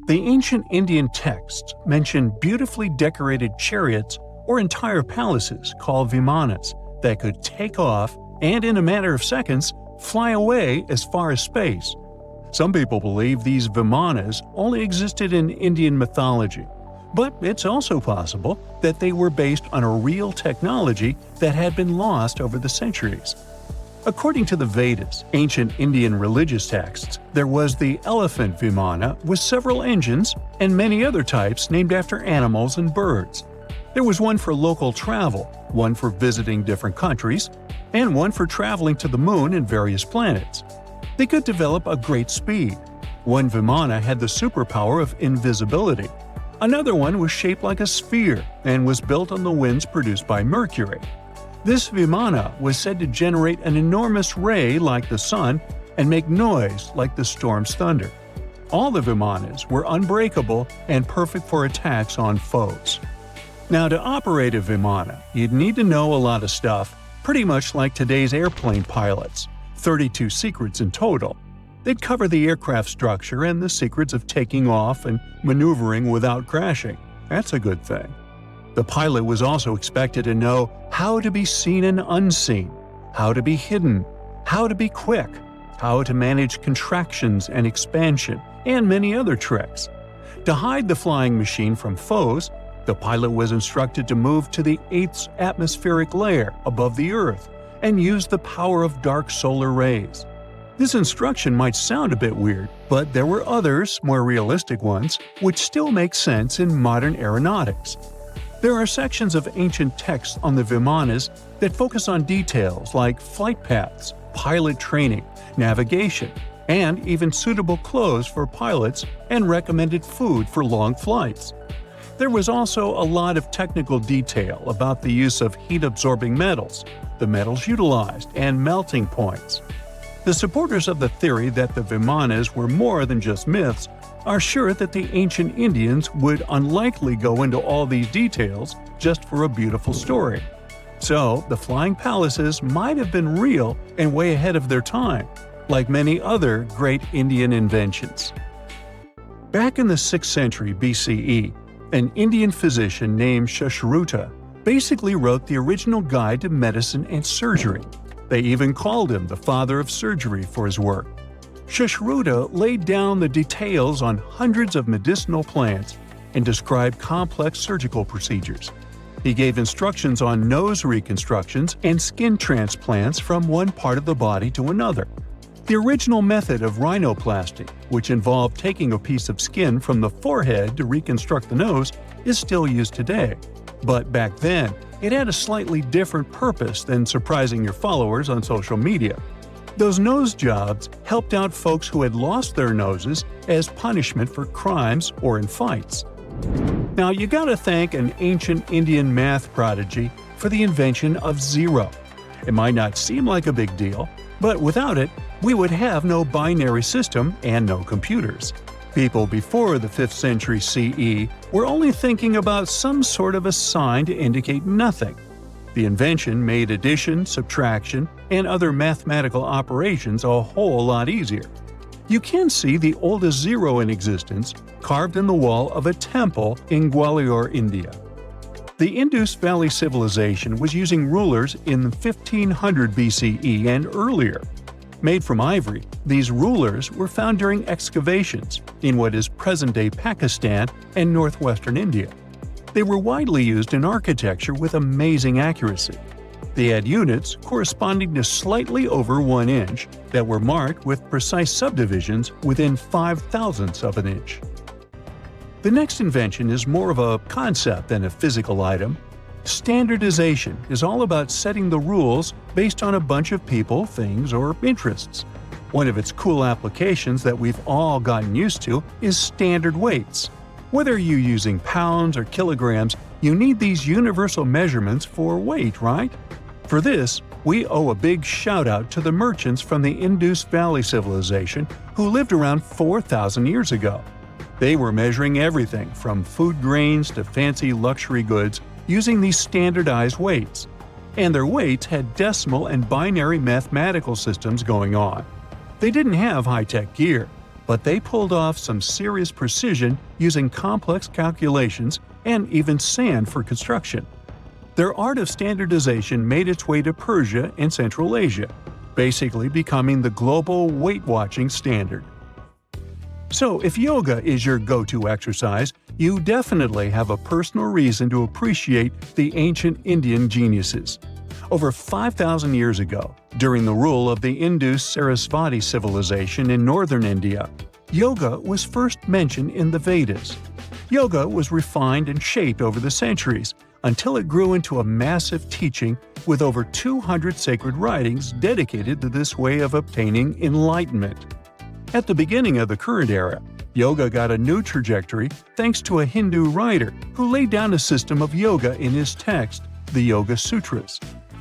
The ancient Indian texts mention beautifully decorated chariots or entire palaces called vimanas that could take off and, in a matter of seconds, fly away as far as space. Some people believe these vimanas only existed in Indian mythology, but it's also possible that they were based on a real technology that had been lost over the centuries. According to the Vedas, ancient Indian religious texts, there was the elephant vimana with several engines and many other types named after animals and birds. There was one for local travel, one for visiting different countries, and one for traveling to the moon and various planets. They could develop a great speed. One vimana had the superpower of invisibility. Another one was shaped like a sphere and was built on the winds produced by Mercury. This vimana was said to generate an enormous ray like the sun and make noise like the storm's thunder. All the vimanas were unbreakable and perfect for attacks on foes. Now, to operate a vimana, you'd need to know a lot of stuff, pretty much like today's airplane pilots, 32 secrets in total. They'd cover the aircraft structure and the secrets of taking off and maneuvering without crashing. That's a good thing. The pilot was also expected to know how to be seen and unseen, how to be hidden, how to be quick, how to manage contractions and expansion, and many other tricks. To hide the flying machine from foes, the pilot was instructed to move to the 8th atmospheric layer above the Earth and use the power of dark solar rays. This instruction might sound a bit weird, but there were others, more realistic ones, which still make sense in modern aeronautics. There are sections of ancient texts on the vimanas that focus on details like flight paths, pilot training, navigation, and even suitable clothes for pilots and recommended food for long flights. There was also a lot of technical detail about the use of heat-absorbing metals, the metals utilized, and melting points. The supporters of the theory that the vimanas were more than just myths are sure that the ancient Indians would unlikely go into all these details just for a beautiful story. So, the flying palaces might have been real and way ahead of their time, like many other great Indian inventions. Back in the 6th century BCE, an Indian physician named Sushruta basically wrote the original guide to medicine and surgery. They even called him the father of surgery for his work. Sushruta laid down the details on hundreds of medicinal plants and described complex surgical procedures. He gave instructions on nose reconstructions and skin transplants from one part of the body to another. The original method of rhinoplasty, which involved taking a piece of skin from the forehead to reconstruct the nose, is still used today. But back then, it had a slightly different purpose than surprising your followers on social media. Those nose jobs helped out folks who had lost their noses as punishment for crimes or in fights. Now, you gotta thank an ancient Indian math prodigy for the invention of zero. It might not seem like a big deal, but without it, we would have no binary system and no computers. People before the 5th century CE were only thinking about some sort of a sign to indicate nothing. The invention made addition, subtraction, and other mathematical operations a whole lot easier. You can see the oldest zero in existence carved in the wall of a temple in Gwalior, India. The Indus Valley Civilization was using rulers in 1500 BCE and earlier. Made from ivory, these rulers were found during excavations in what is present-day Pakistan and northwestern India. They were widely used in architecture with amazing accuracy. They had units corresponding to slightly over 1 inch that were marked with precise subdivisions within 5/1000ths of an inch. The next invention is more of a concept than a physical item. Standardization is all about setting the rules based on a bunch of people, things, or interests. One of its cool applications that we've all gotten used to is standard weights. Whether you're using pounds or kilograms, you need these universal measurements for weight, right? For this, we owe a big shout-out to the merchants from the Indus Valley Civilization who lived around 4,000 years ago. They were measuring everything from food grains to fancy luxury goods using these standardized weights. And their weights had decimal and binary mathematical systems going on. They didn't have high-tech gear. but they pulled off some serious precision using complex calculations and even sand for construction. Their art of standardization made its way to Persia and Central Asia, basically becoming the global weight-watching standard. So if yoga is your go-to exercise, you definitely have a personal reason to appreciate the ancient Indian geniuses. Over 5,000 years ago, during the rule of the Indus Sarasvati civilization in northern India, yoga was first mentioned in the Vedas. Yoga was refined and shaped over the centuries until it grew into a massive teaching with over 200 sacred writings dedicated to this way of obtaining enlightenment. At the beginning of the current era, yoga got a new trajectory thanks to a Hindu writer who laid down a system of yoga in his text, the Yoga Sutras.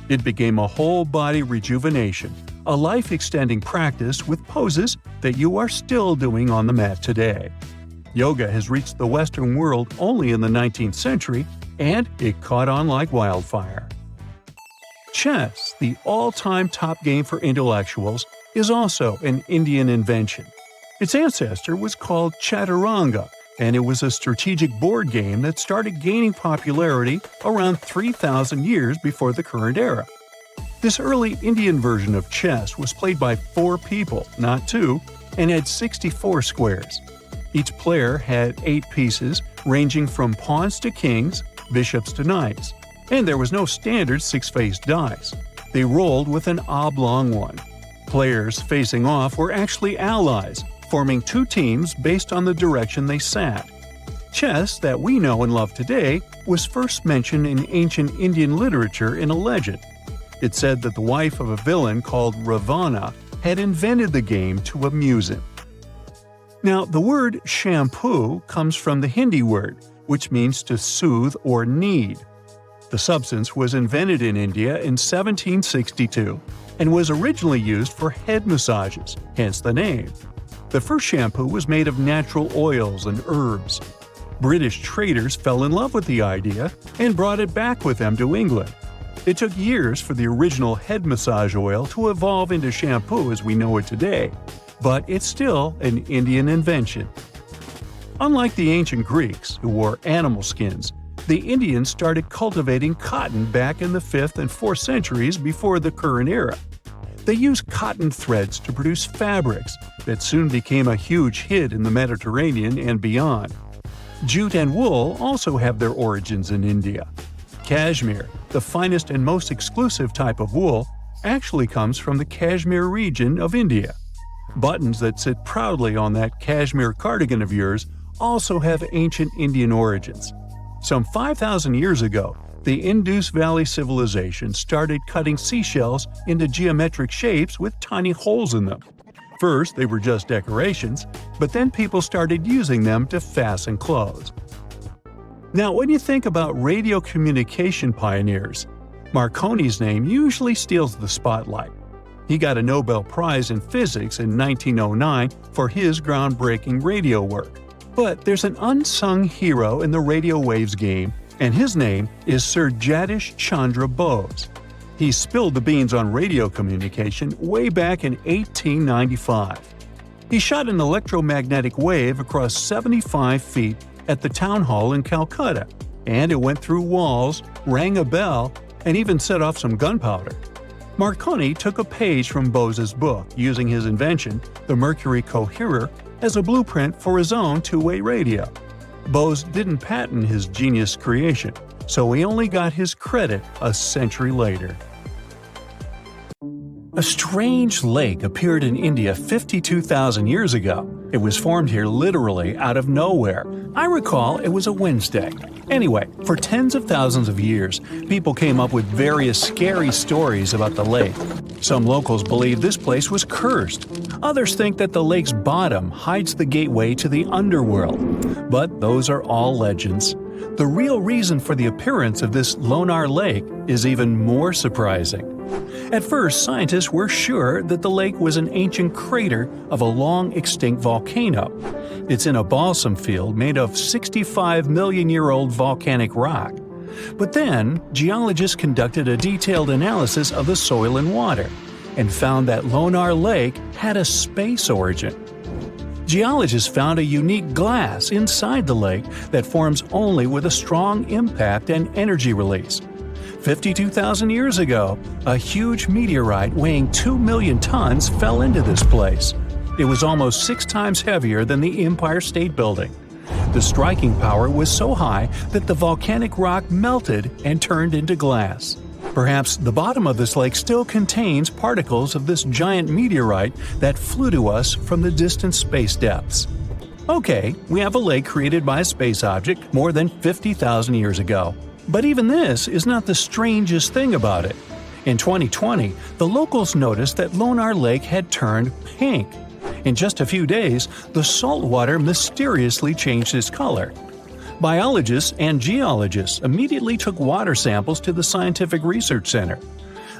It became a whole-body rejuvenation, a life-extending practice with poses that you are still doing on the mat today. Yoga has reached the Western world only in the 19th century, and it caught on like wildfire. Chess, the all-time top game for intellectuals, is also an Indian invention. Its ancestor was called Chaturanga, and it was a strategic board game that started gaining popularity around 3,000 years before the current era. This early Indian version of chess was played by 4 people, not 2, and had 64 squares. Each player had 8 pieces, ranging from pawns to kings, bishops to knights, and there was no standard 6-faced dice. They rolled with an oblong one. Players facing off were actually allies, forming 2 teams based on the direction they sat. Chess, that we know and love today, was first mentioned in ancient Indian literature in a legend. It said that the wife of a villain called Ravana had invented the game to amuse him. Now, the word shampoo comes from the Hindi word, which means to soothe or knead. The substance was invented in India in 1762 and was originally used for head massages, hence the name. The first shampoo was made of natural oils and herbs. British traders fell in love with the idea and brought it back with them to England. It took years for the original head massage oil to evolve into shampoo as we know it today, but it's still an Indian invention. Unlike the ancient Greeks, who wore animal skins, the Indians started cultivating cotton back in the 5th and 4th centuries before the current era. They used cotton threads to produce fabrics that soon became a huge hit in the Mediterranean and beyond. Jute and wool also have their origins in India. Cashmere, the finest and most exclusive type of wool, actually comes from the Kashmir region of India. Buttons that sit proudly on that cashmere cardigan of yours also have ancient Indian origins. Some 5,000 years ago, the Indus Valley civilization started cutting seashells into geometric shapes with tiny holes in them. First, they were just decorations, but then people started using them to fasten clothes. Now, when you think about radio communication pioneers, Marconi's name usually steals the spotlight. He got a Nobel Prize in Physics in 1909 for his groundbreaking radio work. But there's an unsung hero in the radio waves game, and his name is Sir Jagdish Chandra Bose. He spilled the beans on radio communication way back in 1895. He shot an electromagnetic wave across 75 feet at the town hall in Calcutta, and it went through walls, rang a bell, and even set off some gunpowder. Marconi took a page from Bose's book, using his invention, the Mercury Coherer, as a blueprint for his own two-way radio. Bose didn't patent his genius creation, so he only got his credit a century later. A strange lake appeared in India 52,000 years ago. It was formed here literally out of nowhere. I recall it was a Wednesday. Anyway, for tens of thousands of years, people came up with various scary stories about the lake. Some locals believe this place was cursed. Others think that the lake's bottom hides the gateway to the underworld. But those are all legends. The real reason for the appearance of this Lonar Lake is even more surprising. At first, scientists were sure that the lake was an ancient crater of a long-extinct volcano. It's in a balsam field made of 65-million-year-old volcanic rock. But then, geologists conducted a detailed analysis of the soil and water, and found that Lonar Lake had a space origin. Geologists found a unique glass inside the lake that forms only with a strong impact and energy release. 52,000 years ago, a huge meteorite weighing 2 million tons fell into this place. It was almost 6 times heavier than the Empire State Building. The striking power was so high that the volcanic rock melted and turned into glass. Perhaps the bottom of this lake still contains particles of this giant meteorite that flew to us from the distant space depths. Okay, we have a lake created by a space object more than 50,000 years ago. But even this is not the strangest thing about it. In 2020, the locals noticed that Lonar Lake had turned pink. In just a few days, the salt water mysteriously changed its color. Biologists and geologists immediately took water samples to the Scientific Research Center.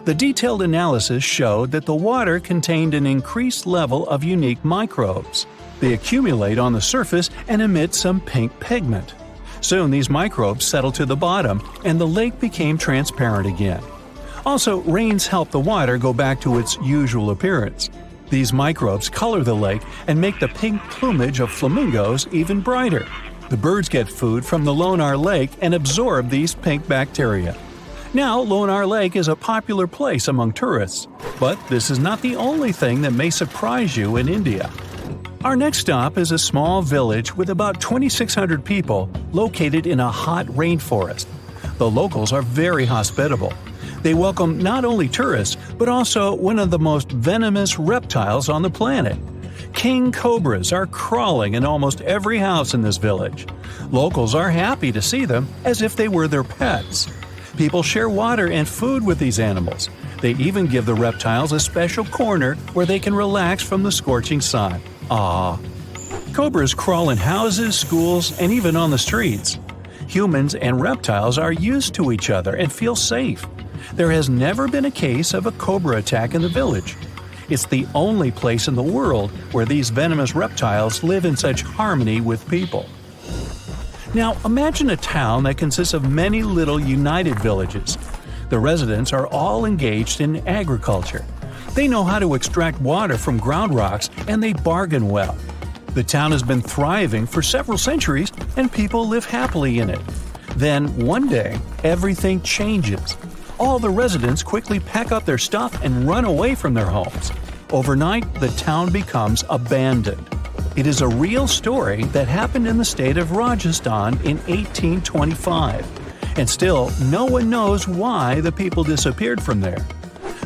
The detailed analysis showed that the water contained an increased level of unique microbes. They accumulate on the surface and emit some pink pigment. Soon these microbes settled to the bottom, and the lake became transparent again. Also, rains help the water go back to its usual appearance. These microbes color the lake and make the pink plumage of flamingos even brighter. The birds get food from the Lonar Lake and absorb these pink bacteria. Now, Lonar Lake is a popular place among tourists. But this is not the only thing that may surprise you in India. Our next stop is a small village with about 2,600 people located in a hot rainforest. The locals are very hospitable. They welcome not only tourists, but also one of the most venomous reptiles on the planet. King cobras are crawling in almost every house in this village. Locals are happy to see them as if they were their pets. People share water and food with these animals. They even give the reptiles a special corner where they can relax from the scorching sun. Ah, cobras crawl in houses, schools, and even on the streets. Humans and reptiles are used to each other and feel safe. There has never been a case of a cobra attack in the village. It's the only place in the world where these venomous reptiles live in such harmony with people. Now, imagine a town that consists of many little united villages. The residents are all engaged in agriculture. They know how to extract water from ground rocks, and they bargain well. The town has been thriving for several centuries, and people live happily in it. Then, one day, everything changes. All the residents quickly pack up their stuff and run away from their homes. Overnight, the town becomes abandoned. It is a real story that happened in the state of Rajasthan in 1825. And still, no one knows why the people disappeared from there.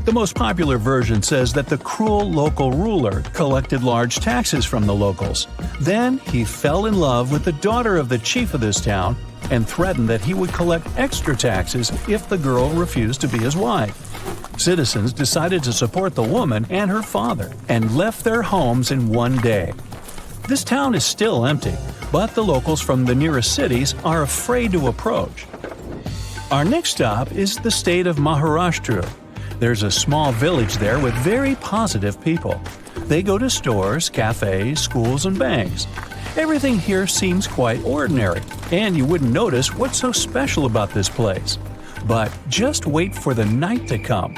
The most popular version says that the cruel local ruler collected large taxes from the locals. Then he fell in love with the daughter of the chief of this town and threatened that he would collect extra taxes if the girl refused to be his wife. Citizens decided to support the woman and her father and left their homes in one day. This town is still empty, but the locals from the nearest cities are afraid to approach. Our next stop is the state of Maharashtra. There's a small village there with very positive people. They go to stores, cafes, schools, and banks. Everything here seems quite ordinary, and you wouldn't notice what's so special about this place. But just wait for the night to come.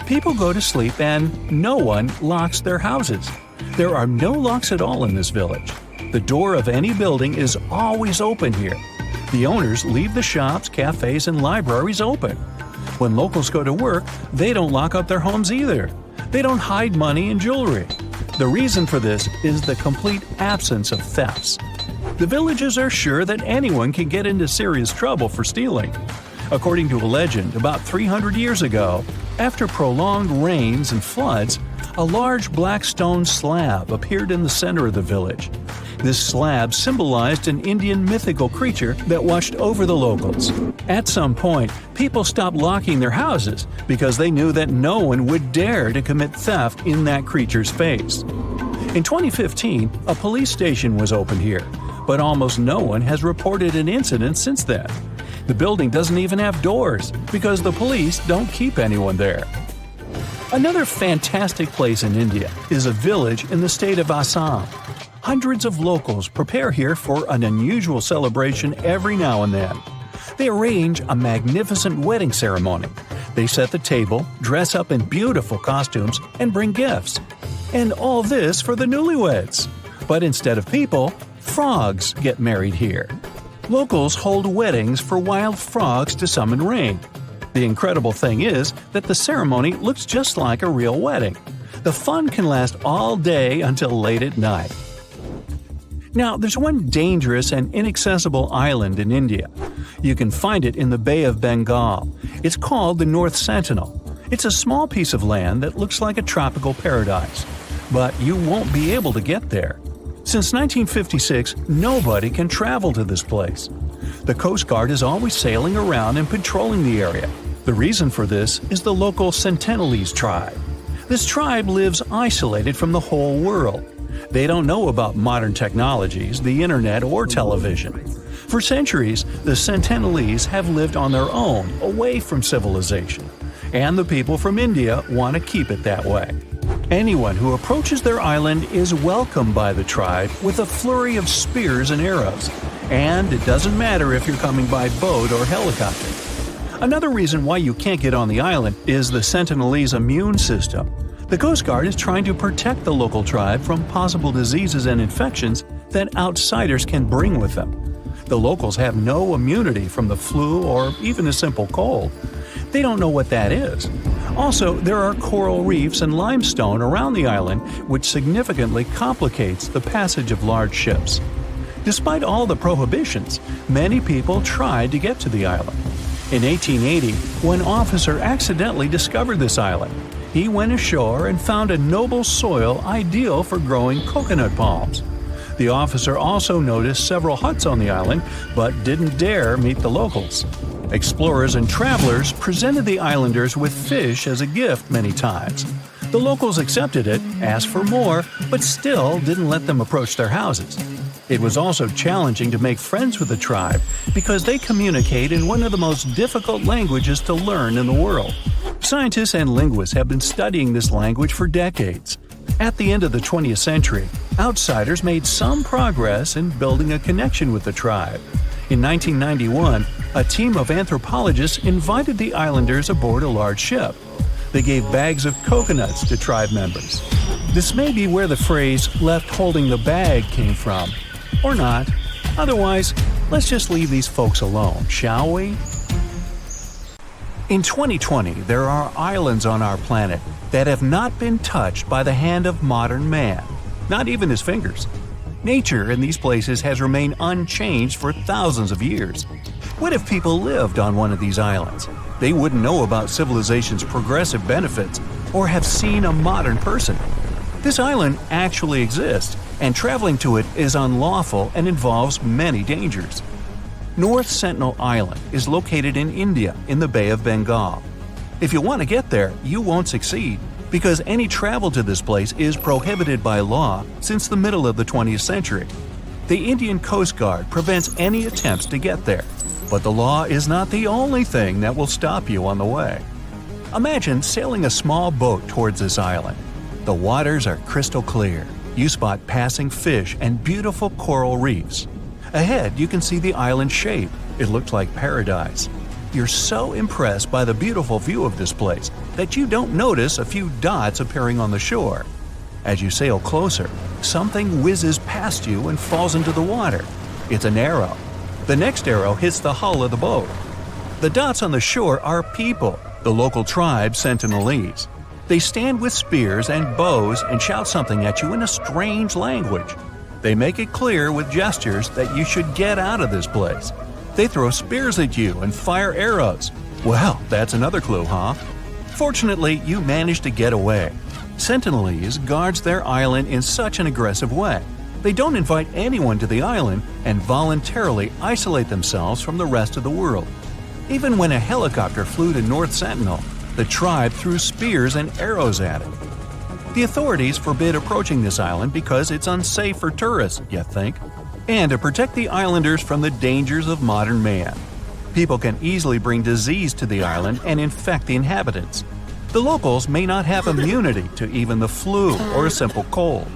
People go to sleep and no one locks their houses. There are no locks at all in this village. The door of any building is always open here. The owners leave the shops, cafes, and libraries open. When locals go to work, they don't lock up their homes either. They don't hide money and jewelry. The reason for this is the complete absence of thefts. The villagers are sure that anyone can get into serious trouble for stealing. According to a legend, about 300 years ago, after prolonged rains and floods, a large black stone slab appeared in the center of the village. This slab symbolized an Indian mythical creature that watched over the locals. At some point, people stopped locking their houses because they knew that no one would dare to commit theft in that creature's face. In 2015, a police station was opened here, but almost no one has reported an incident since then. The building doesn't even have doors because the police don't keep anyone there. Another fantastic place in India is a village in the state of Assam. Hundreds of locals prepare here for an unusual celebration every now and then. They arrange a magnificent wedding ceremony. They set the table, dress up in beautiful costumes, and bring gifts. And all this for the newlyweds. But instead of people, frogs get married here. Locals hold weddings for wild frogs to summon rain. The incredible thing is that the ceremony looks just like a real wedding. The fun can last all day until late at night. Now, there's one dangerous and inaccessible island in India. You can find it in the Bay of Bengal. It's called the North Sentinel. It's a small piece of land that looks like a tropical paradise. But you won't be able to get there. Since 1956, nobody can travel to this place. The Coast Guard is always sailing around and patrolling the area. The reason for this is the local Sentinelese tribe. This tribe lives isolated from the whole world. They don't know about modern technologies, the internet, or television. For centuries, the Sentinelese have lived on their own, away from civilization. And the people from India want to keep it that way. Anyone who approaches their island is welcomed by the tribe with a flurry of spears and arrows. And it doesn't matter if you're coming by boat or helicopter. Another reason why you can't get on the island is the Sentinelese immune system. The Coast Guard is trying to protect the local tribe from possible diseases and infections that outsiders can bring with them. The locals have no immunity from the flu or even a simple cold. They don't know what that is. Also, there are coral reefs and limestone around the island, which significantly complicates the passage of large ships. Despite all the prohibitions, many people tried to get to the island. In 1880, one officer accidentally discovered this island. He went ashore and found a noble soil ideal for growing coconut palms. The officer also noticed several huts on the island, but didn't dare meet the locals. Explorers and travelers presented the islanders with fish as a gift many times. The locals accepted it, asked for more, but still didn't let them approach their houses. It was also challenging to make friends with the tribe because they communicate in one of the most difficult languages to learn in the world. Scientists and linguists have been studying this language for decades. At the end of the 20th century, outsiders made some progress in building a connection with the tribe. In 1991, a team of anthropologists invited the islanders aboard a large ship. They gave bags of coconuts to tribe members. This may be where the phrase "left holding the bag" came from. Or not. Otherwise, let's just leave these folks alone, shall we? In 2020, there are islands on our planet that have not been touched by the hand of modern man, not even his fingers. Nature in these places has remained unchanged for thousands of years. What if people lived on one of these islands? They wouldn't know about civilization's progressive benefits or have seen a modern person. This island actually exists, and traveling to it is unlawful and involves many dangers. North Sentinel Island is located in India in the Bay of Bengal. If you want to get there, you won't succeed, because any travel to this place is prohibited by law since the middle of the 20th century. The Indian Coast Guard prevents any attempts to get there, but the law is not the only thing that will stop you on the way. Imagine sailing a small boat towards this island. The waters are crystal clear. You spot passing fish and beautiful coral reefs. Ahead, you can see the island's shape. It looks like paradise. You're so impressed by the beautiful view of this place that you don't notice a few dots appearing on the shore. As you sail closer, something whizzes past you and falls into the water. It's an arrow. The next arrow hits the hull of the boat. The dots on the shore are people, the local tribe Sentinelese. They stand with spears and bows and shout something at you in a strange language. They make it clear with gestures that you should get out of this place. They throw spears at you and fire arrows. Well, that's another clue, huh? Fortunately, you manage to get away. Sentinelese guards their island in such an aggressive way. They don't invite anyone to the island and voluntarily isolate themselves from the rest of the world. Even when a helicopter flew to North Sentinel, the tribe threw spears and arrows at it. The authorities forbid approaching this island because it's unsafe for tourists, you think, and to protect the islanders from the dangers of modern man. People can easily bring disease to the island and infect the inhabitants. The locals may not have immunity to even the flu or a simple cold.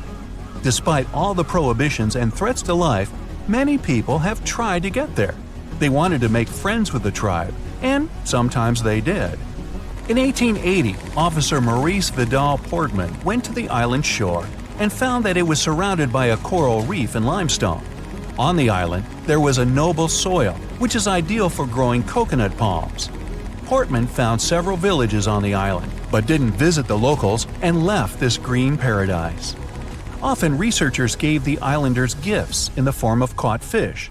Despite all the prohibitions and threats to life, many people have tried to get there. They wanted to make friends with the tribe, and sometimes they did. In 1880, Officer Maurice Vidal Portman went to the island shore and found that it was surrounded by a coral reef and limestone. On the island, there was a noble soil, which is ideal for growing coconut palms. Portman found several villages on the island, but didn't visit the locals and left this green paradise. Often researchers gave the islanders gifts in the form of caught fish.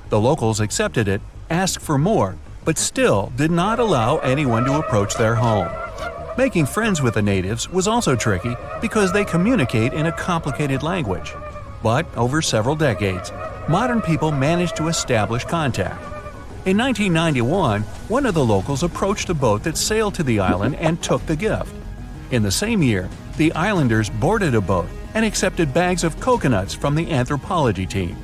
The locals accepted it, asked for more, but still did not allow anyone to approach their home. Making friends with the natives was also tricky because they communicate in a complicated language. But over several decades, modern people managed to establish contact. In 1991, one of the locals approached a boat that sailed to the island and took the gift. In the same year, the islanders boarded a boat and accepted bags of coconuts from the anthropology team.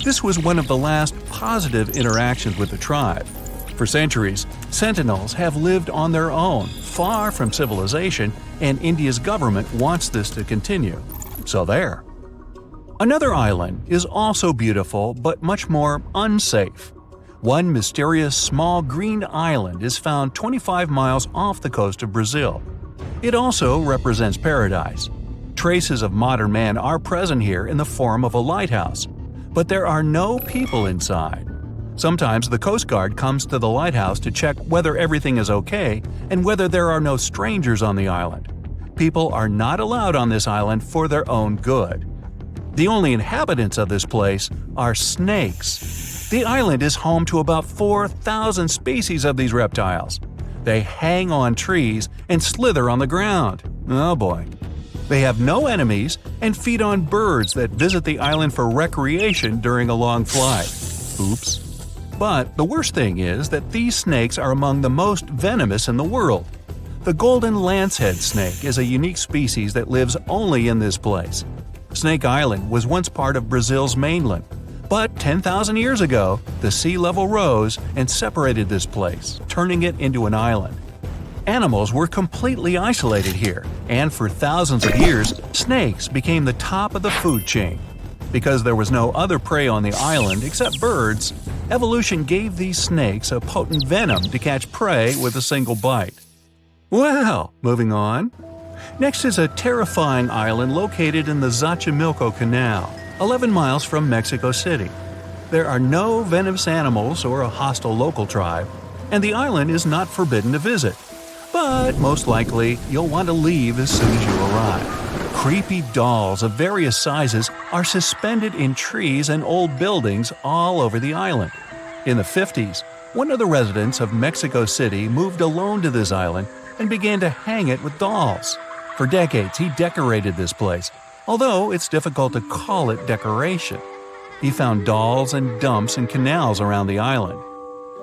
This was one of the last positive interactions with the tribe. For centuries, sentinels have lived on their own, far from civilization, and India's government wants this to continue. So there. Another island is also beautiful but much more unsafe. One mysterious small green island is found 25 miles off the coast of Brazil. It also represents paradise. Traces of modern man are present here in the form of a lighthouse, but there are no people inside. Sometimes the Coast Guard comes to the lighthouse to check whether everything is okay and whether there are no strangers on the island. People are not allowed on this island for their own good. The only inhabitants of this place are snakes. The island is home to about 4,000 species of these reptiles. They hang on trees and slither on the ground. Oh boy. They have no enemies and feed on birds that visit the island for recreation during a long flight. Oops. But the worst thing is that these snakes are among the most venomous in the world. The golden lancehead snake is a unique species that lives only in this place. Snake Island was once part of Brazil's mainland, but 10,000 years ago, the sea level rose and separated this place, turning it into an island. Animals were completely isolated here, and for thousands of years, snakes became the top of the food chain. Because there was no other prey on the island except birds, evolution gave these snakes a potent venom to catch prey with a single bite. Well, moving on. Next is a terrifying island located in the Xochimilco Canal, 11 miles from Mexico City. There are no venomous animals or a hostile local tribe, and the island is not forbidden to visit. But most likely, you'll want to leave as soon as you arrive. Creepy dolls of various sizes are suspended in trees and old buildings all over the island. In the 50s, one of the residents of Mexico City moved alone to this island and began to hang it with dolls. For decades, he decorated this place, although it's difficult to call it decoration. He found dolls and dumps in canals around the island.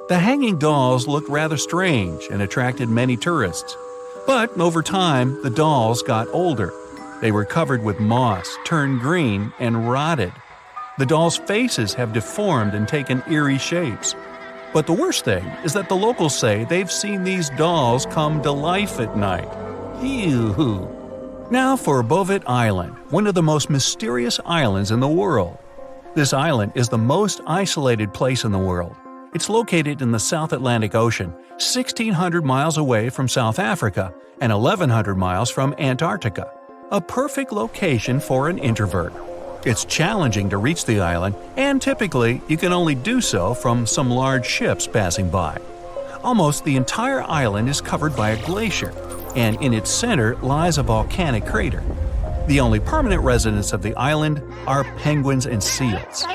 The hanging dolls looked rather strange and attracted many tourists. But over time, the dolls got older. They were covered with moss, turned green, and rotted. The dolls' faces have deformed and taken eerie shapes. But the worst thing is that the locals say they've seen these dolls come to life at night. Ew. Now for Bovit Island, one of the most mysterious islands in the world. This island is the most isolated place in the world. It's located in the South Atlantic Ocean, 1,600 miles away from South Africa and 1,100 miles from Antarctica. A perfect location for an introvert. It's challenging to reach the island, and typically you can only do so from some large ships passing by. Almost the entire island is covered by a glacier, and in its center lies a volcanic crater. The only permanent residents of the island are penguins and seals.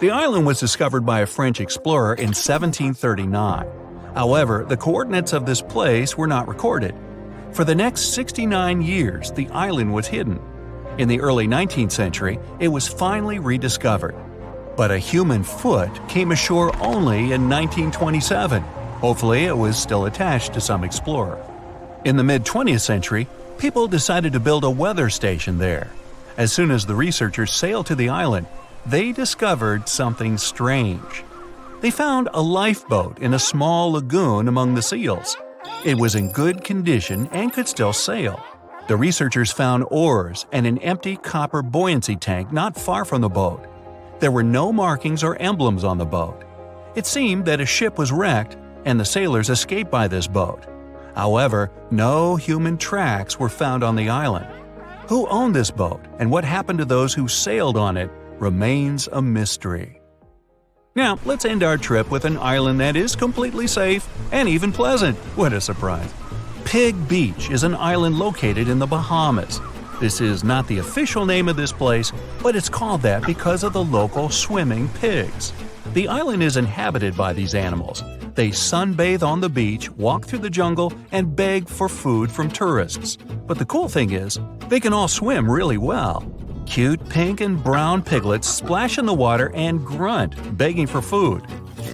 The island was discovered by a French explorer in 1739. However, the coordinates of this place were not recorded. For the next 69 years, the island was hidden. In the early 19th century, it was finally rediscovered. But a human foot came ashore only in 1927. Hopefully, it was still attached to some explorer. In the mid-20th century, people decided to build a weather station there. As soon as the researchers sailed to the island, they discovered something strange. They found a lifeboat in a small lagoon among the seals. It was in good condition and could still sail. The researchers found oars and an empty copper buoyancy tank not far from the boat. There were no markings or emblems on the boat. It seemed that a ship was wrecked and the sailors escaped by this boat. However, no human tracks were found on the island. Who owned this boat and what happened to those who sailed on it remains a mystery. Now, let's end our trip with an island that is completely safe and even pleasant. What a surprise! Pig Beach is an island located in the Bahamas. This is not the official name of this place, but it's called that because of the local swimming pigs. The island is inhabited by these animals. They sunbathe on the beach, walk through the jungle, and beg for food from tourists. But the cool thing is, they can all swim really well. Cute pink and brown piglets splash in the water and grunt, begging for food.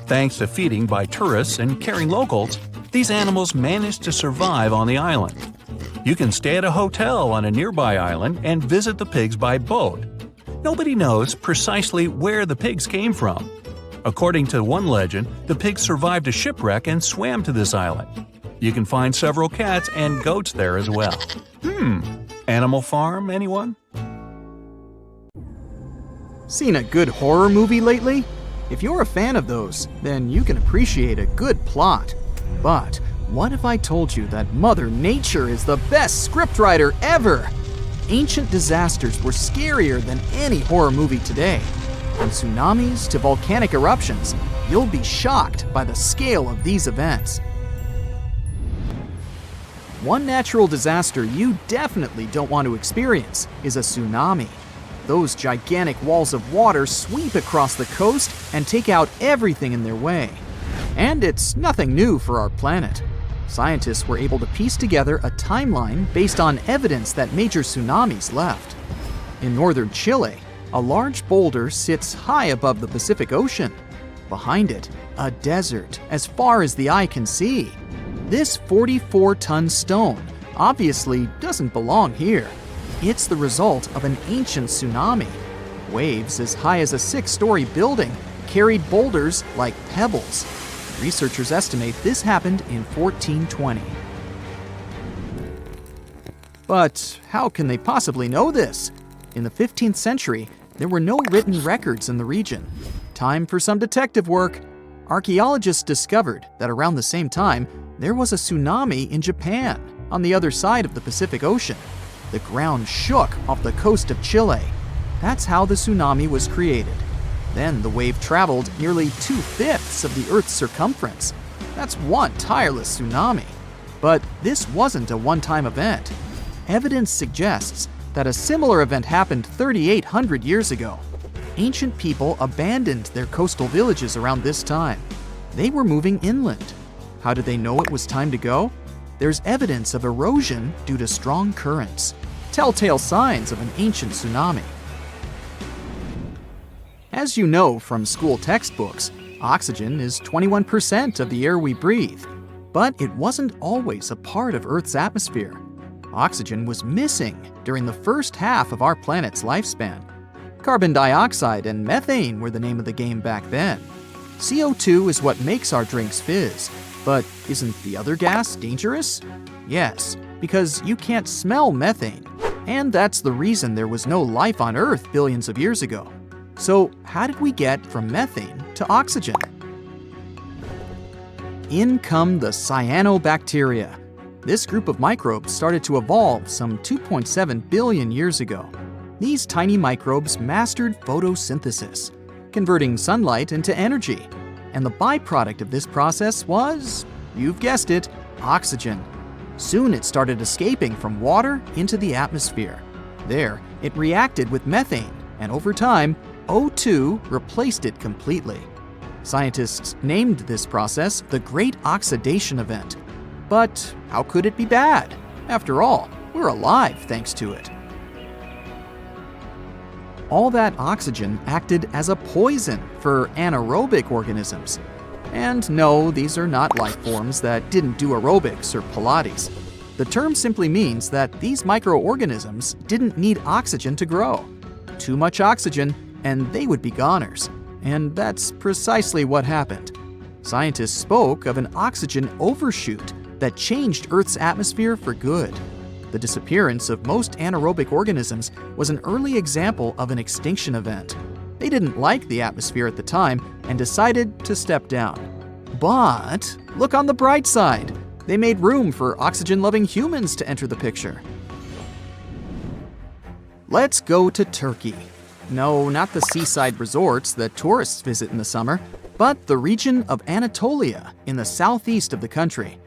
Thanks to feeding by tourists and caring locals, these animals manage to survive on the island. You can stay at a hotel on a nearby island and visit the pigs by boat. Nobody knows precisely where the pigs came from. According to one legend, the pigs survived a shipwreck and swam to this island. You can find several cats and goats there as well. Animal Farm, anyone? Seen a good horror movie lately? If you're a fan of those, then you can appreciate a good plot. But what if I told you that Mother Nature is the best scriptwriter ever? Ancient disasters were scarier than any horror movie today. From tsunamis to volcanic eruptions, you'll be shocked by the scale of these events. One natural disaster you definitely don't want to experience is a tsunami. Those gigantic walls of water sweep across the coast and take out everything in their way. And it's nothing new for our planet. Scientists were able to piece together a timeline based on evidence that major tsunamis left. In northern Chile, a large boulder sits high above the Pacific Ocean. Behind it, a desert as far as the eye can see. This 44-ton stone obviously doesn't belong here. It's the result of an ancient tsunami. Waves as high as a 6-story building carried boulders like pebbles. Researchers estimate this happened in 1420. But how can they possibly know this? In the 15th century, there were no written records in the region. Time for some detective work. Archaeologists discovered that around the same time, there was a tsunami in Japan, on the other side of the Pacific Ocean. The ground shook off the coast of Chile. That's how the tsunami was created. Then the wave traveled nearly 2/5 of the Earth's circumference. That's one tireless tsunami. But this wasn't a one-time event. Evidence suggests that a similar event happened 3,800 years ago. Ancient people abandoned their coastal villages around this time. They were moving inland. How did they know it was time to go? There's evidence of erosion due to strong currents, telltale signs of an ancient tsunami. As you know from school textbooks, oxygen is 21% of the air we breathe. But it wasn't always a part of Earth's atmosphere. Oxygen was missing during the first half of our planet's lifespan. Carbon dioxide and methane were the name of the game back then. CO2 is what makes our drinks fizz. But isn't the other gas dangerous? Yes, because you can't smell methane. And that's the reason there was no life on Earth billions of years ago. So how did we get from methane to oxygen? In come the cyanobacteria. This group of microbes started to evolve some 2.7 billion years ago. These tiny microbes mastered photosynthesis, converting sunlight into energy. And the byproduct of this process was, you've guessed it, oxygen. Soon it started escaping from water into the atmosphere. There, it reacted with methane, and over time, O2 replaced it completely. Scientists named this process the Great Oxidation Event. But how could it be bad? After all, we're alive thanks to it. All that oxygen acted as a poison for anaerobic organisms. And no, these are not life forms that didn't do aerobics or Pilates. The term simply means that these microorganisms didn't need oxygen to grow. Too much oxygen, and they would be goners. And that's precisely what happened. Scientists spoke of an oxygen overshoot that changed Earth's atmosphere for good. The disappearance of most anaerobic organisms was an early example of an extinction event. They didn't like the atmosphere at the time and decided to step down. But look on the bright side. They made room for oxygen-loving humans to enter the picture. Let's go to Turkey. No, not the seaside resorts that tourists visit in the summer, but the region of Anatolia in the southeast of the country.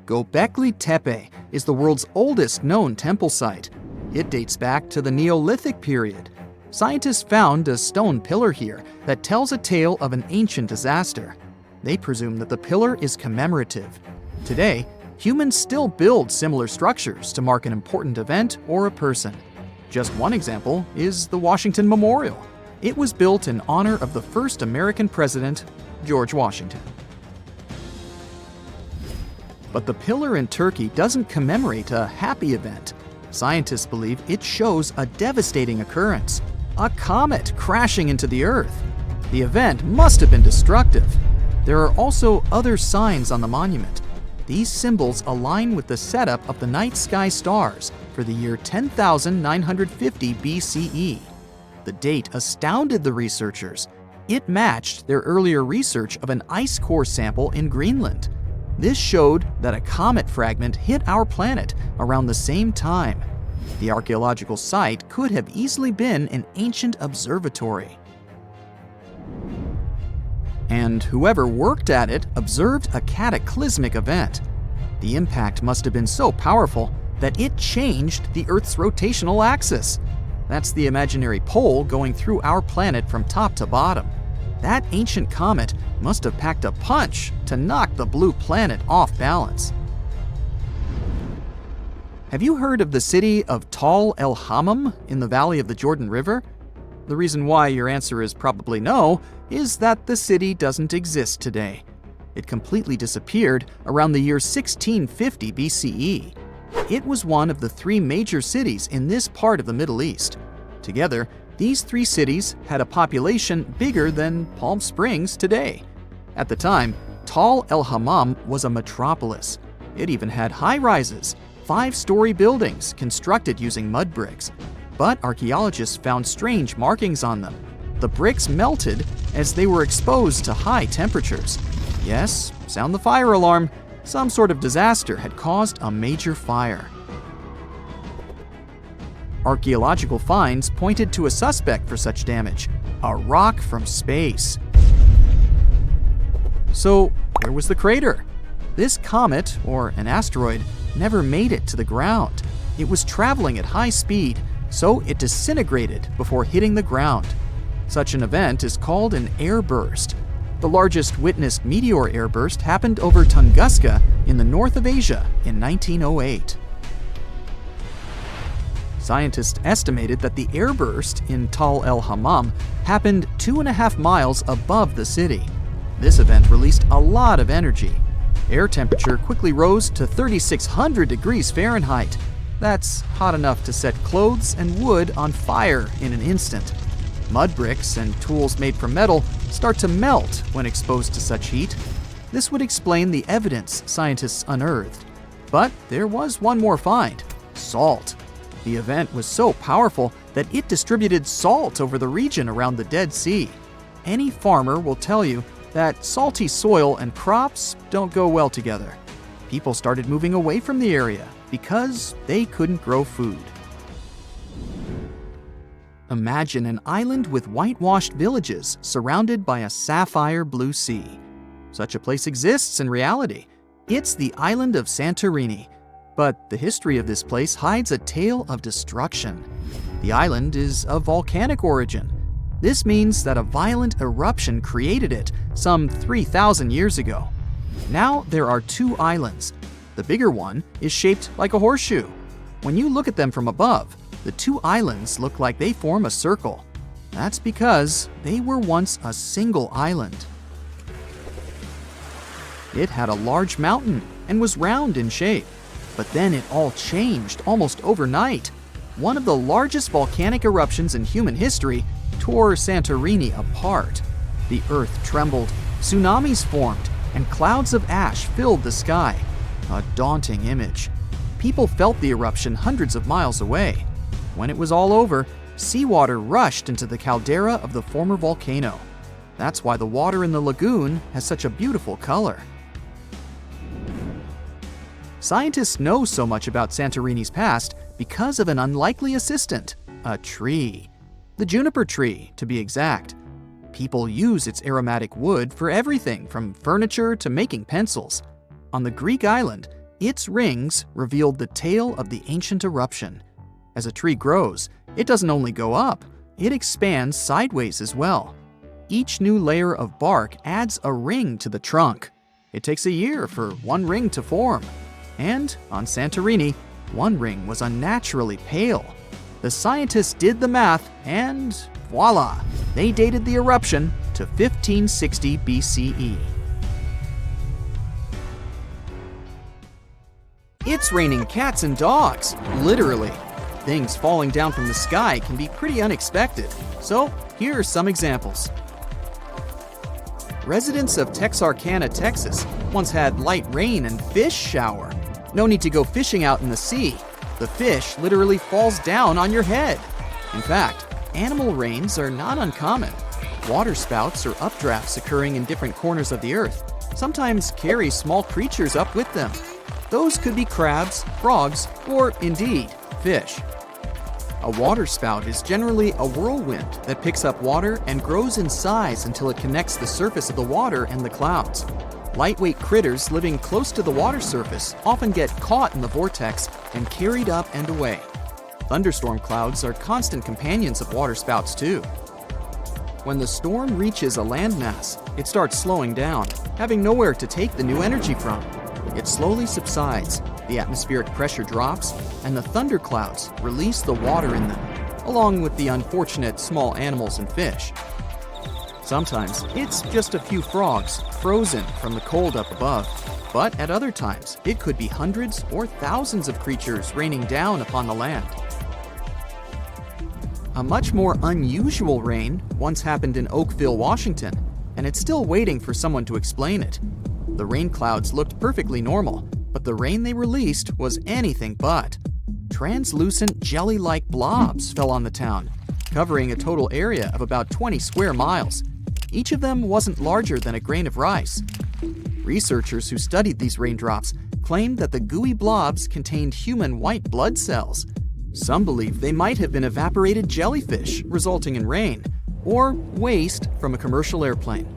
Göbekli Tepe is the world's oldest known temple site. It dates back to the Neolithic period. Scientists found a stone pillar here that tells a tale of an ancient disaster. They presume that the pillar is commemorative. Today, humans still build similar structures to mark an important event or a person. Just one example is the Washington Memorial. It was built in honor of the first American president, George Washington. But the pillar in Turkey doesn't commemorate a happy event. Scientists believe it shows a devastating occurrence, a comet crashing into the Earth. The event must have been destructive. There are also other signs on the monument. These symbols align with the setup of the night sky stars for the year 10,950 BCE. The date astounded the researchers. It matched their earlier research of an ice core sample in Greenland. This showed that a comet fragment hit our planet around the same time. The archaeological site could have easily been an ancient observatory. And whoever worked at it observed a cataclysmic event. The impact must have been so powerful that it changed the Earth's rotational axis. That's the imaginary pole going through our planet from top to bottom. That ancient comet must have packed a punch to knock the blue planet off balance. Have you heard of the city of Tal El Hammam in the valley of the Jordan River? The reason why your answer is probably no is that the city doesn't exist today. It completely disappeared around the year 1650 BCE. It was one of the three major cities in this part of the Middle East. Together, these three cities had a population bigger than Palm Springs today. At the time, Tal El Hammam was a metropolis. It even had high-rises, 5-story buildings constructed using mud bricks. But archaeologists found strange markings on them. The bricks melted as they were exposed to high temperatures. Yes, sound the fire alarm. Some sort of disaster had caused a major fire. Archaeological finds pointed to a suspect for such damage, a rock from space. So, where was the crater? This comet, or an asteroid, never made it to the ground. It was traveling at high speed, so it disintegrated before hitting the ground. Such an event is called an airburst. The largest witnessed meteor airburst happened over Tunguska in the north of Asia in 1908. Scientists estimated that the airburst in Tal El Hammam happened 2.5 miles above the city. This event released a lot of energy. Air temperature quickly rose to 3,600 degrees Fahrenheit. That's hot enough to set clothes and wood on fire in an instant. Mud bricks and tools made from metal start to melt when exposed to such heat. This would explain the evidence scientists unearthed. But there was one more find: salt. The event was so powerful that it distributed salt over the region around the Dead Sea. Any farmer will tell you that salty soil and crops don't go well together. People started moving away from the area because they couldn't grow food. Imagine an island with whitewashed villages surrounded by a sapphire blue sea. Such a place exists in reality. It's the island of Santorini. But the history of this place hides a tale of destruction. The island is of volcanic origin. This means that a violent eruption created it some 3,000 years ago. Now there are two islands. The bigger one is shaped like a horseshoe. When you look at them from above, the two islands look like they form a circle. That's because they were once a single island. It had a large mountain and was round in shape. But then it all changed almost overnight. One of the largest volcanic eruptions in human history tore Santorini apart. The earth trembled, tsunamis formed, and clouds of ash filled the sky. A daunting image. People felt the eruption hundreds of miles away. When it was all over, seawater rushed into the caldera of the former volcano. That's why the water in the lagoon has such a beautiful color. Scientists know so much about Santorini's past because of an unlikely assistant, A tree. The juniper tree, to be exact. People use its aromatic wood for everything from furniture to making pencils. On the Greek island, its rings revealed the tale of the ancient eruption. As a tree grows, it doesn't only go up, it expands sideways as well. Each new layer of bark adds a ring to the trunk. It takes a year for one ring to form. And on Santorini, one ring was unnaturally pale. The scientists did the math and voila, they dated the eruption to 1560 BCE. It's raining cats and dogs, literally. Things falling down from the sky can be pretty unexpected, so here are some examples. Residents of Texarkana, Texas, once had light rain and fish shower. No need to go fishing out in the sea. The fish literally falls down on your head. In fact, animal rains are not uncommon. Water spouts or updrafts occurring in different corners of the earth sometimes carry small creatures up with them. Those could be crabs, frogs, or indeed, fish. A water spout is generally a whirlwind that picks up water and grows in size until it connects the surface of the water and the clouds. Lightweight critters living close to the water surface often get caught in the vortex and carried up and away. Thunderstorm clouds are constant companions of waterspouts too. When the storm reaches a landmass, it starts slowing down, having nowhere to take the new energy from. It slowly subsides, the atmospheric pressure drops, and the thunderclouds release the water in them, along with the unfortunate small animals and fish. Sometimes it's just a few frogs frozen from the cold up above, but at other times it could be hundreds or thousands of creatures raining down upon the land. A much more unusual rain once happened in Oakville, Washington, and it's still waiting for someone to explain it. The rain clouds looked perfectly normal, but the rain they released was anything but. Translucent jelly-like blobs fell on the town, covering a total area of about 20 square miles. Each of them wasn't larger than a grain of rice. Researchers who studied these raindrops claimed that the gooey blobs contained human white blood cells. Some believe they might have been evaporated jellyfish, resulting in rain, or waste from a commercial airplane.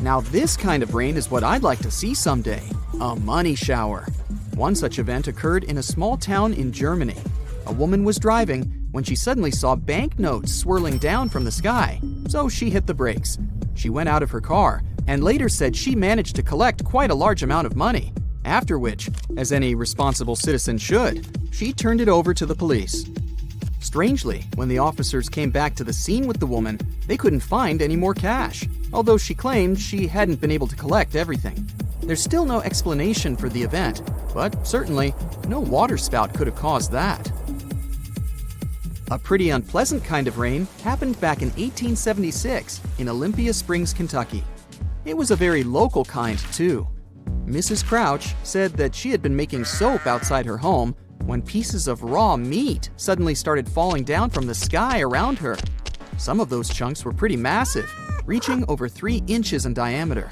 Now this kind of rain is what I'd like to see someday, a money shower. One such event occurred in a small town in Germany. A woman was driving when she suddenly saw banknotes swirling down from the sky, so she hit the brakes. She went out of her car and later said she managed to collect quite a large amount of money, after which, as any responsible citizen should, she turned it over to the police. Strangely, when the officers came back to the scene with the woman, they couldn't find any more cash, although she claimed she hadn't been able to collect everything. There's still no explanation for the event, but certainly no water spout could have caused that. A pretty unpleasant kind of rain happened back in 1876 in Olympia Springs, Kentucky. It was a very local kind too. Mrs. Crouch said that she had been making soap outside her home when pieces of raw meat suddenly started falling down from the sky around her. Some of those chunks were pretty massive, reaching over 3 inches in diameter.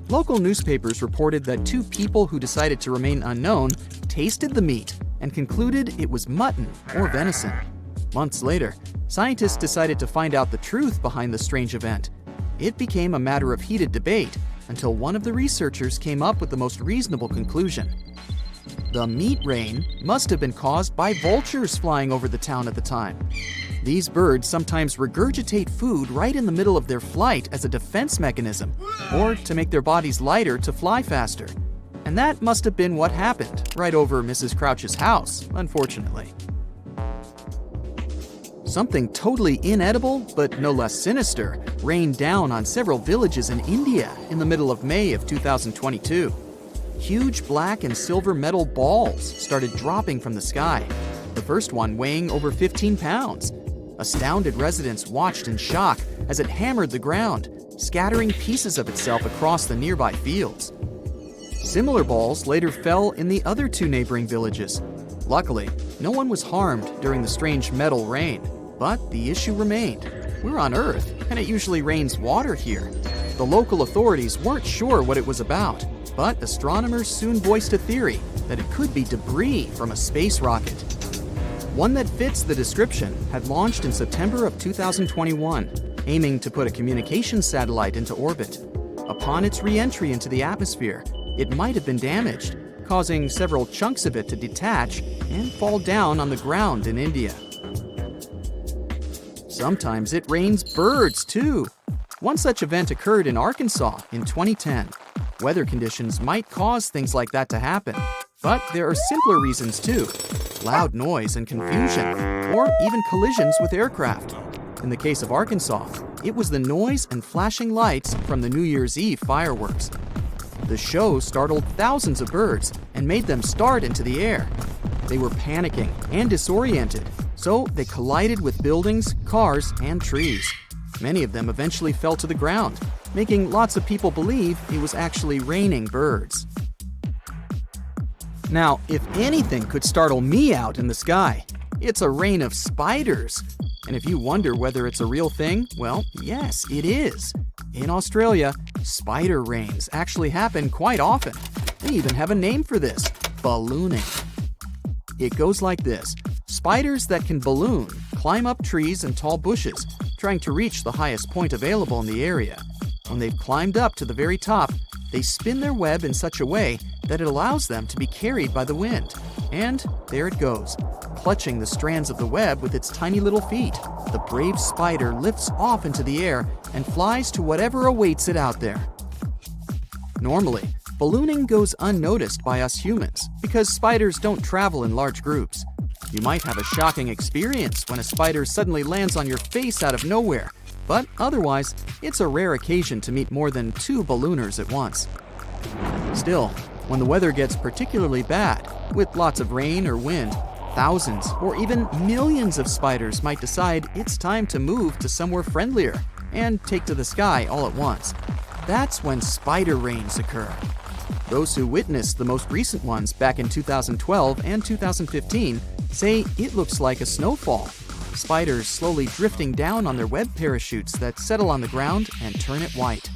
Local newspapers reported that 2 people who decided to remain unknown tasted the meat and concluded it was mutton or venison. Months later, scientists decided to find out the truth behind the strange event. It became a matter of heated debate until one of the researchers came up with the most reasonable conclusion. The meat rain must have been caused by vultures flying over the town at the time. These birds sometimes regurgitate food right in the middle of their flight as a defense mechanism, or to make their bodies lighter to fly faster. And that must have been what happened right over Mrs. Crouch's house, unfortunately. Something totally inedible, but no less sinister, rained down on several villages in India in the middle of May of 2022. Huge black and silver metal balls started dropping from the sky, the first one weighing over 15 pounds. Astounded residents watched in shock as it hammered the ground, scattering pieces of itself across the nearby fields. Similar balls later fell in the other 2 neighboring villages. Luckily, no one was harmed during the strange metal rain, but the issue remained. We're on Earth, and it usually rains water here. The local authorities weren't sure what it was about, but astronomers soon voiced a theory that it could be debris from a space rocket. One that fits the description had launched in September of 2021, aiming to put a communications satellite into orbit. Upon its re-entry into the atmosphere, it might have been damaged, causing several chunks of it to detach and fall down on the ground in India. Sometimes it rains birds, too. One such event occurred in Arkansas in 2010. Weather conditions might cause things like that to happen, but there are simpler reasons, too. Loud noise and confusion, or even collisions with aircraft. In the case of Arkansas, it was the noise and flashing lights from the New Year's Eve fireworks. The show startled thousands of birds and made them start into the air. They were panicking and disoriented, so they collided with buildings, cars, and trees. Many of them eventually fell to the ground, making lots of people believe it was actually raining birds. Now, if anything could startle me out in the sky, it's a rain of spiders. And if you wonder whether it's a real thing, well, yes, it is. In Australia, spider rains actually happen quite often. They even have a name for this: ballooning. It goes like this. Spiders that can balloon climb up trees and tall bushes, trying to reach the highest point available in the area. When they've climbed up to the very top, they spin their web in such a way that it allows them to be carried by the wind. And there it goes, clutching the strands of the web with its tiny little feet. The brave spider lifts off into the air and flies to whatever awaits it out there. Normally, ballooning goes unnoticed by us humans because spiders don't travel in large groups. You might have a shocking experience when a spider suddenly lands on your face out of nowhere, but otherwise, it's a rare occasion to meet more than 2 ballooners at once. Still, when the weather gets particularly bad, with lots of rain or wind, thousands or even millions of spiders might decide it's time to move to somewhere friendlier and take to the sky all at once. That's when spider rains occur. Those who witnessed the most recent ones back in 2012 and 2015 say it looks like a snowfall. Spiders slowly drifting down on their web parachutes that settle on the ground and turn it white.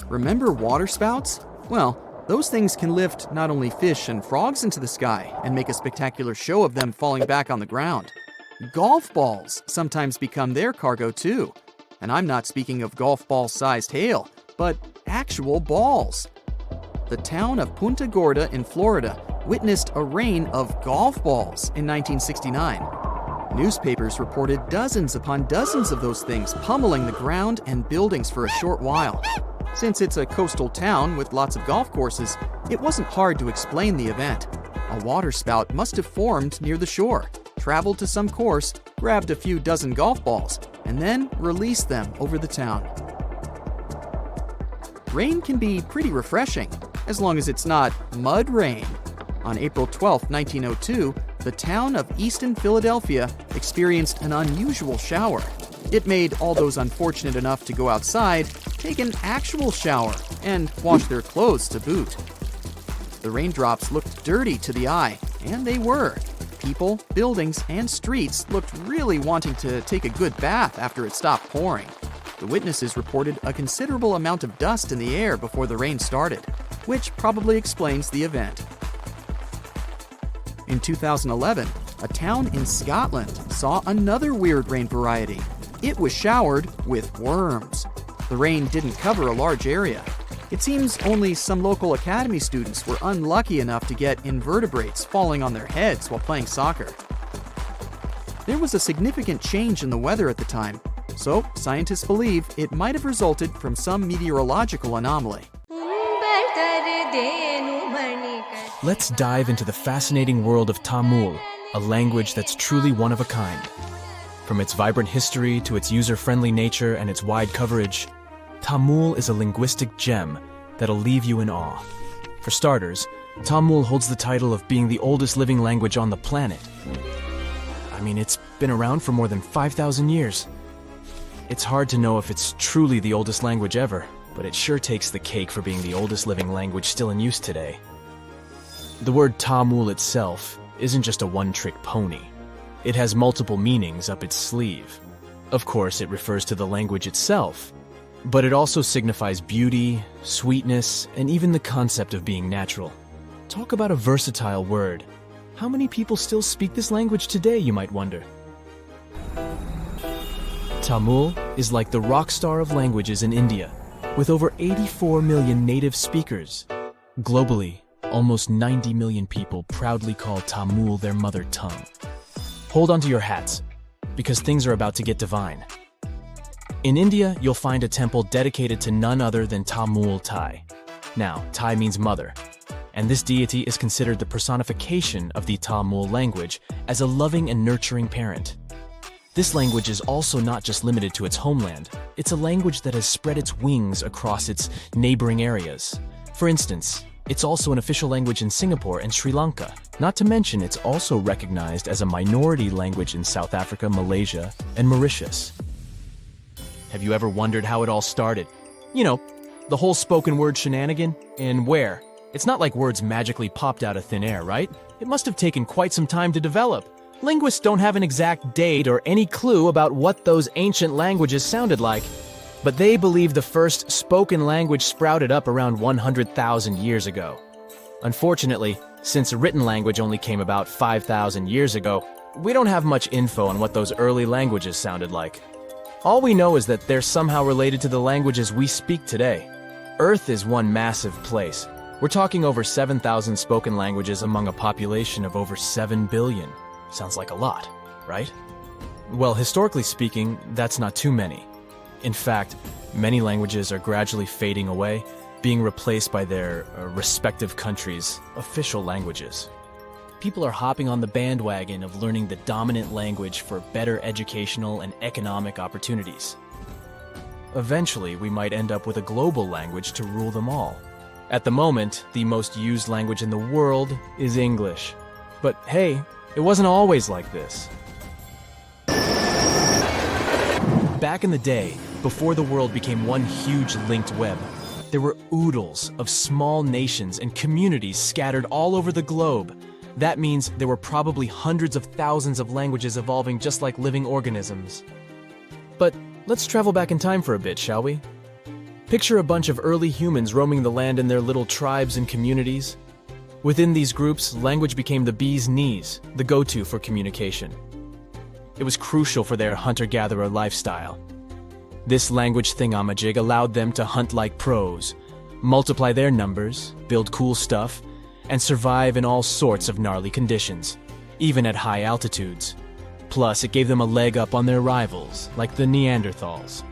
Remember waterspouts? Well, those things can lift not only fish and frogs into the sky and make a spectacular show of them falling back on the ground. Golf balls sometimes become their cargo too. And I'm not speaking of golf ball-sized hail, but actual balls. The town of Punta Gorda in Florida witnessed a rain of golf balls in 1969. Newspapers reported dozens upon dozens of those things pummeling the ground and buildings for a short while. Since it's a coastal town with lots of golf courses, it wasn't hard to explain the event. A waterspout must have formed near the shore, traveled to some course, grabbed a few dozen golf balls, and then released them over the town. Rain can be pretty refreshing, as long as it's not mud rain. On April 12, 1902, the town of Easton, Philadelphia, experienced an unusual shower. It made all those unfortunate enough to go outside take an actual shower and wash their clothes to boot. The raindrops looked dirty to the eye, and they were. People, buildings, and streets looked really wanting to take a good bath after it stopped pouring. The witnesses reported a considerable amount of dust in the air before the rain started, which probably explains the event. In 2011, a town in Scotland saw another weird rain variety. It was showered with worms. The rain didn't cover a large area. It seems only some local academy students were unlucky enough to get invertebrates falling on their heads while playing soccer. There was a significant change in the weather at the time, so scientists believe it might have resulted from some meteorological anomaly. Let's dive into the fascinating world of Tamil, a language that's truly one of a kind. From its vibrant history to its user-friendly nature and its wide coverage, Tamil is a linguistic gem that'll leave you in awe. For starters, Tamil holds the title of being the oldest living language on the planet. I mean, it's been around for more than 5,000 years. It's hard to know if it's truly the oldest language ever, but it sure takes the cake for being the oldest living language still in use today. The word Tamil itself isn't just a one-trick pony. It has multiple meanings up its sleeve. Of course, it refers to the language itself, but it also signifies beauty, sweetness, and even the concept of being natural. Talk about a versatile word. How many people still speak this language today, you might wonder? Tamil is like the rock star of languages in India, with over 84 million native speakers. Globally, almost 90 million people proudly call Tamil their mother tongue. Hold on to your hats, because things are about to get divine. In India, you'll find a temple dedicated to none other than Tamul Tai. Now, Tai means mother, and this deity is considered the personification of the Tamil language as a loving and nurturing parent. This language is also not just limited to its homeland. It's a language that has spread its wings across its neighboring areas. For instance, it's also an official language in Singapore and Sri Lanka. Not to mention, it's also recognized as a minority language in South Africa, Malaysia, and Mauritius. Have you ever wondered how it all started? You know, the whole spoken word shenanigan? And where? It's not like words magically popped out of thin air, right? It must have taken quite some time to develop. Linguists don't have an exact date or any clue about what those ancient languages sounded like, but they believe the first spoken language sprouted up around 100,000 years ago. Unfortunately, since a written language only came about 5,000 years ago, we don't have much info on what those early languages sounded like. All we know is that they're somehow related to the languages we speak today. Earth is one massive place. We're talking over 7,000 spoken languages among a population of over 7 billion. Sounds like a lot, right? Well, historically speaking, that's not too many. In fact, many languages are gradually fading away, being replaced by their respective countries' official languages. People are hopping on the bandwagon of learning the dominant language for better educational and economic opportunities. Eventually, we might end up with a global language to rule them all. At the moment, the most used language in the world is English. But hey, it wasn't always like this. Back in the day, before the world became one huge linked web, there were oodles of small nations and communities scattered all over the globe. That means there were probably hundreds of thousands of languages evolving just like living organisms. But let's travel back in time for a bit, shall we? Picture a bunch of early humans roaming the land in their little tribes and communities. Within these groups, language became the bee's knees, the go-to for communication. It was crucial for their hunter-gatherer lifestyle. This language thingamajig allowed them to hunt like pros, multiply their numbers, build cool stuff, and survive in all sorts of gnarly conditions, even at high altitudes. Plus, it gave them a leg up on their rivals, like the Neanderthals.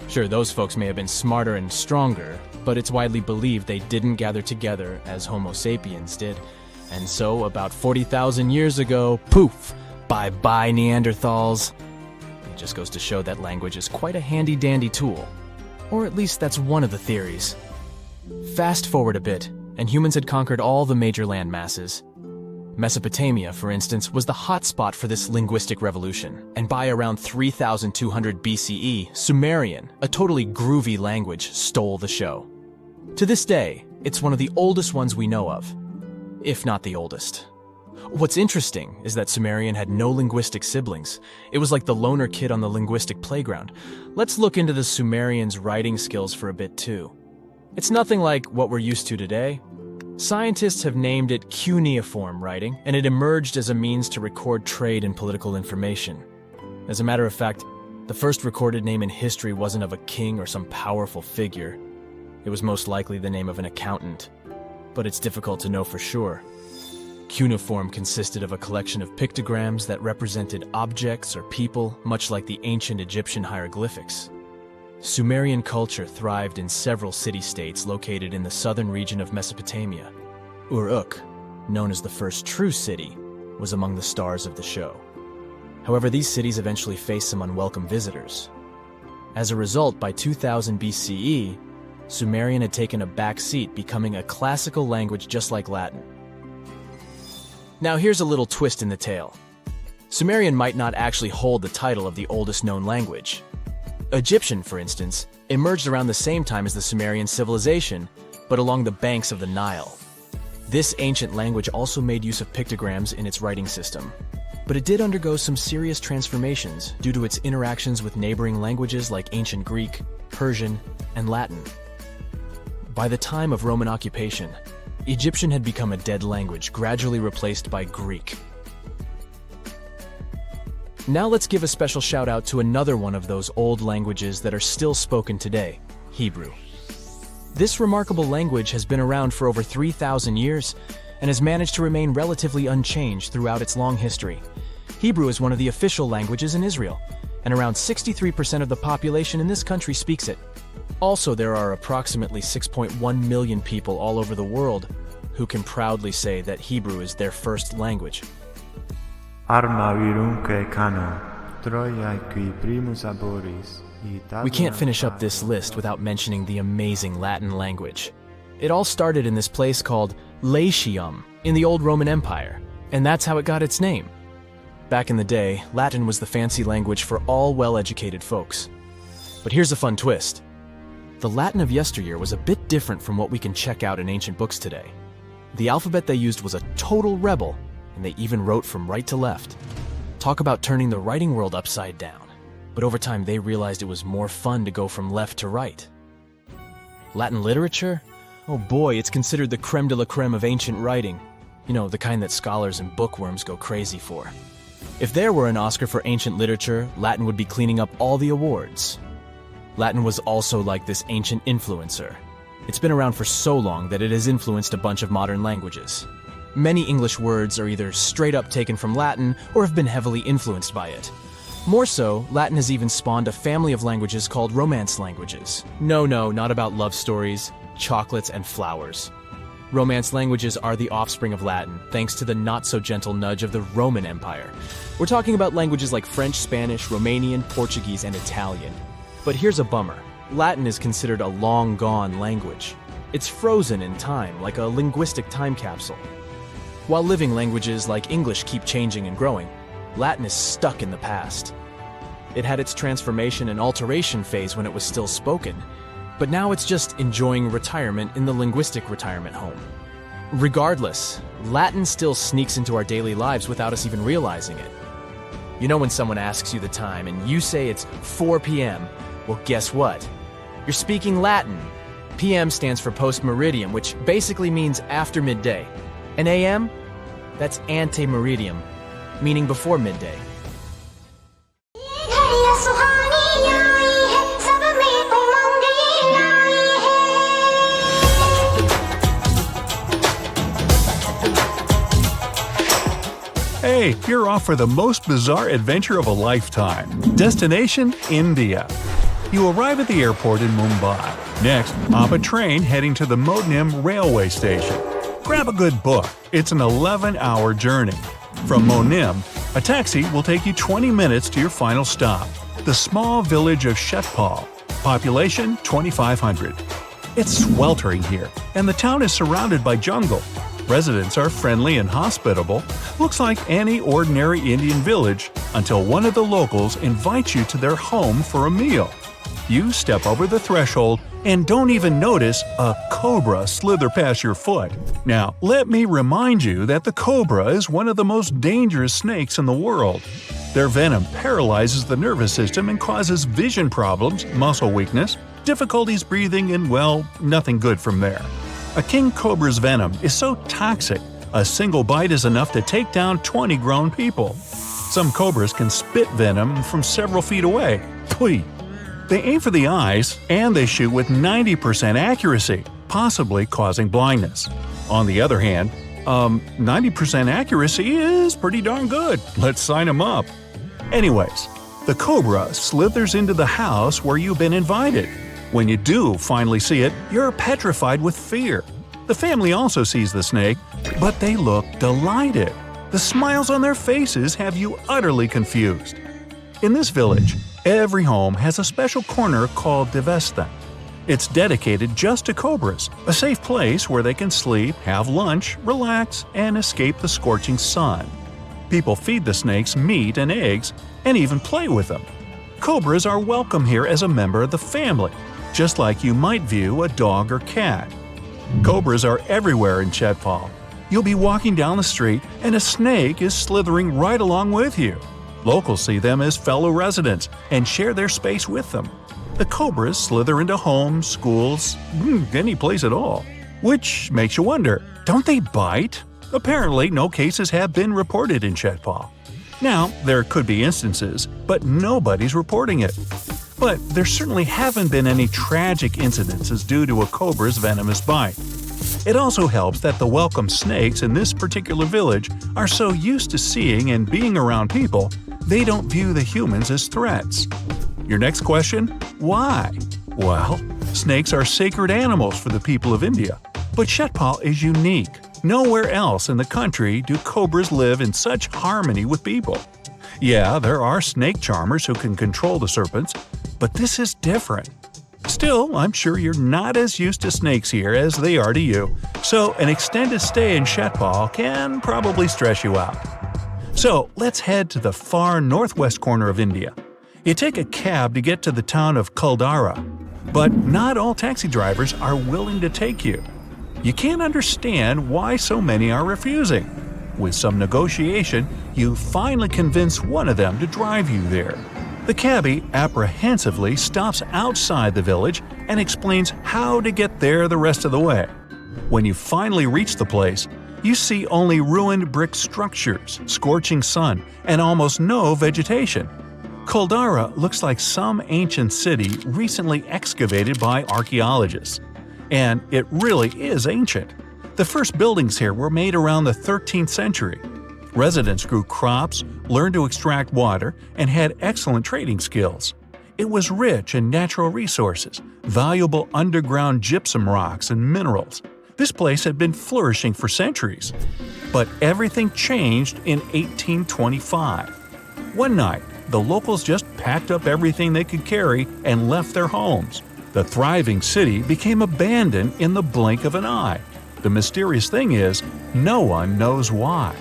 Sure, those folks may have been smarter and stronger, but it's widely believed they didn't gather together as Homo sapiens did. And so, about 40,000 years ago, poof, bye-bye Neanderthals. It just goes to show that language is quite a handy-dandy tool. Or at least that's one of the theories. Fast forward a bit, and humans had conquered all the major land masses. Mesopotamia, for instance, was the hotspot for this linguistic revolution, and by around 3200 BCE, Sumerian, a totally groovy language, stole the show. To this day, it's one of the oldest ones we know of, if not the oldest. What's interesting is that Sumerian had no linguistic siblings. It was like the loner kid on the linguistic playground. Let's look into the Sumerians' writing skills for a bit too. It's nothing like what we're used to today. Scientists have named it cuneiform writing, and it emerged as a means to record trade and political information. As a matter of fact, the first recorded name in history wasn't of a king or some powerful figure. It was most likely the name of an accountant, but it's difficult to know for sure. Cuneiform consisted of a collection of pictograms that represented objects or people, much like the ancient Egyptian hieroglyphics. Sumerian culture thrived in several city-states located in the southern region of Mesopotamia. Uruk, known as the first true city, was among the stars of the show. However, these cities eventually faced some unwelcome visitors. As a result, by 2000 BCE, Sumerian had taken a back seat, becoming a classical language just like Latin. Now here's a little twist in the tale. Sumerian might not actually hold the title of the oldest known language. Egyptian, for instance, emerged around the same time as the Sumerian civilization, but along the banks of the Nile. This ancient language also made use of pictograms in its writing system, but it did undergo some serious transformations due to its interactions with neighboring languages like ancient Greek, Persian, and Latin. By the time of Roman occupation, Egyptian had become a dead language, gradually replaced by Greek. Now let's give a special shout out to another one of those old languages that are still spoken today, Hebrew. This remarkable language has been around for over 3,000 years and has managed to remain relatively unchanged throughout its long history. Hebrew is one of the official languages in Israel, and around 63% of the population in this country speaks it. Also, there are approximately 6.1 million people all over the world who can proudly say that Hebrew is their first language. We can't finish up this list without mentioning the amazing Latin language. It all started in this place called Latium in the old Roman Empire, and that's how it got its name. Back in the day, Latin was the fancy language for all well-educated folks. But here's a fun twist. The Latin of yesteryear was a bit different from what we can check out in ancient books today. The alphabet they used was a total rebel, and they even wrote from right to left. Talk about turning the writing world upside down. But over time they realized it was more fun to go from left to right. Latin literature? Oh boy, it's considered the creme de la creme of ancient writing. You know, the kind that scholars and bookworms go crazy for. If there were an Oscar for ancient literature, Latin would be cleaning up all the awards. Latin was also like this ancient influencer. It's been around for so long that it has influenced a bunch of modern languages. Many English words are either straight up taken from Latin or have been heavily influenced by it. More so, Latin has even spawned a family of languages called Romance languages. No, not about love stories, chocolates, and flowers. Romance languages are the offspring of Latin, thanks to the not-so-gentle nudge of the Roman Empire. We're talking about languages like French, Spanish, Romanian, Portuguese, and Italian. But here's a bummer. Latin is considered a long-gone language. It's frozen in time, like a linguistic time capsule. While living languages like English keep changing and growing, Latin is stuck in the past. It had its transformation and alteration phase when it was still spoken, but now it's just enjoying retirement in the linguistic retirement home. Regardless, Latin still sneaks into our daily lives without us even realizing it. You know when someone asks you the time and you say it's 4 p.m., well, guess what? You're speaking Latin. PM stands for post-meridiem, which basically means after midday. And AM? That's ante-meridiem, meaning before midday. Hey, you're off for the most bizarre adventure of a lifetime. Destination, India. You arrive at the airport in Mumbai. Next, hop a train heading to the Monim railway station. Grab a good book. It's an 11-hour journey. From Monim, a taxi will take you 20 minutes to your final stop, the small village of Shetpal. Population 2,500. It's sweltering here, and the town is surrounded by jungle. Residents are friendly and hospitable. Looks like any ordinary Indian village until one of the locals invites you to their home for a meal. You step over the threshold and don't even notice a cobra slither past your foot. Now, let me remind you that the cobra is one of the most dangerous snakes in the world. Their venom paralyzes the nervous system and causes vision problems, muscle weakness, difficulties breathing, and, well, nothing good from there. A king cobra's venom is so toxic, a single bite is enough to take down 20 grown people. Some cobras can spit venom from several feet away. Pwee! They aim for the eyes, and they shoot with 90% accuracy, possibly causing blindness. On the other hand, 90% accuracy is pretty darn good. Let's sign them up. Anyways, the cobra slithers into the house where you've been invited. When you do finally see it, you're petrified with fear. The family also sees the snake, but they look delighted. The smiles on their faces have you utterly confused. In this village, every home has a special corner called devesthan. It's dedicated just to cobras, a safe place where they can sleep, have lunch, relax, and escape the scorching sun. People feed the snakes meat and eggs, and even play with them. Cobras are welcome here as a member of the family, just like you might view a dog or cat. Cobras are everywhere in Shetpal. You'll be walking down the street and a snake is slithering right along with you. Locals see them as fellow residents and share their space with them. The cobras slither into homes, schools, any place at all. Which makes you wonder, don't they bite? Apparently, no cases have been reported in Chetpaul. Now, there could be instances, but nobody's reporting it. But there certainly haven't been any tragic incidences due to a cobra's venomous bite. It also helps that the welcome snakes in this particular village are so used to seeing and being around people, they don't view the humans as threats. Your next question? Why? Well, snakes are sacred animals for the people of India. But Chetpaul is unique. Nowhere else in the country do cobras live in such harmony with people. Yeah, there are snake charmers who can control the serpents, but this is different. Still, I'm sure you're not as used to snakes here as they are to you, so an extended stay in Chetpaul can probably stress you out. So let's head to the far northwest corner of India. You take a cab to get to the town of Kuldara, but not all taxi drivers are willing to take you. You can't understand why so many are refusing. With some negotiation, you finally convince one of them to drive you there. The cabbie apprehensively stops outside the village and explains how to get there the rest of the way. When you finally reach the place, you see only ruined brick structures, scorching sun, and almost no vegetation. Kuldara looks like some ancient city recently excavated by archaeologists. And it really is ancient. The first buildings here were made around the 13th century. Residents grew crops, learned to extract water, and had excellent trading skills. It was rich in natural resources, valuable underground gypsum rocks and minerals. This place had been flourishing for centuries. But everything changed in 1825. One night, the locals just packed up everything they could carry and left their homes. The thriving city became abandoned in the blink of an eye. The mysterious thing is, no one knows why.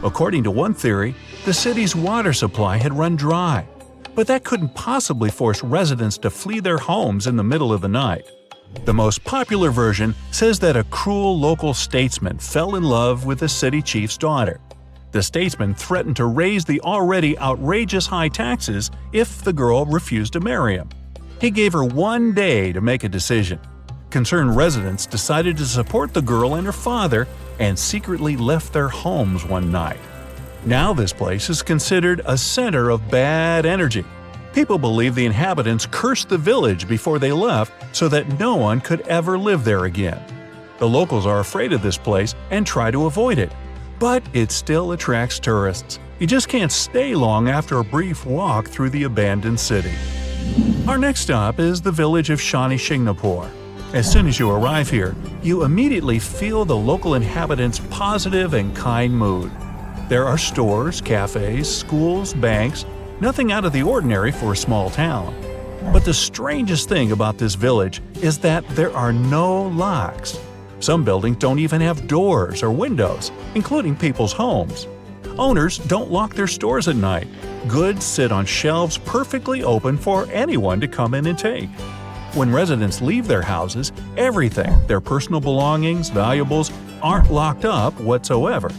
According to one theory, the city's water supply had run dry. But that couldn't possibly force residents to flee their homes in the middle of the night. The most popular version says that a cruel local statesman fell in love with the city chief's daughter. The statesman threatened to raise the already outrageous high taxes if the girl refused to marry him. He gave her 1 day to make a decision. Concerned residents decided to support the girl and her father and secretly left their homes one night. Now this place is considered a center of bad energy. People believe the inhabitants cursed the village before they left so that no one could ever live there again. The locals are afraid of this place and try to avoid it. But it still attracts tourists. You just can't stay long after a brief walk through the abandoned city. Our next stop is the village of Shani Shingnapur. As soon as you arrive here, you immediately feel the local inhabitants' positive and kind mood. There are stores, cafes, schools, banks, nothing out of the ordinary for a small town. But the strangest thing about this village is that there are no locks. Some buildings don't even have doors or windows, including people's homes. Owners don't lock their stores at night. Goods sit on shelves perfectly open for anyone to come in and take. When residents leave their houses, everything, their personal belongings, valuables, aren't locked up whatsoever.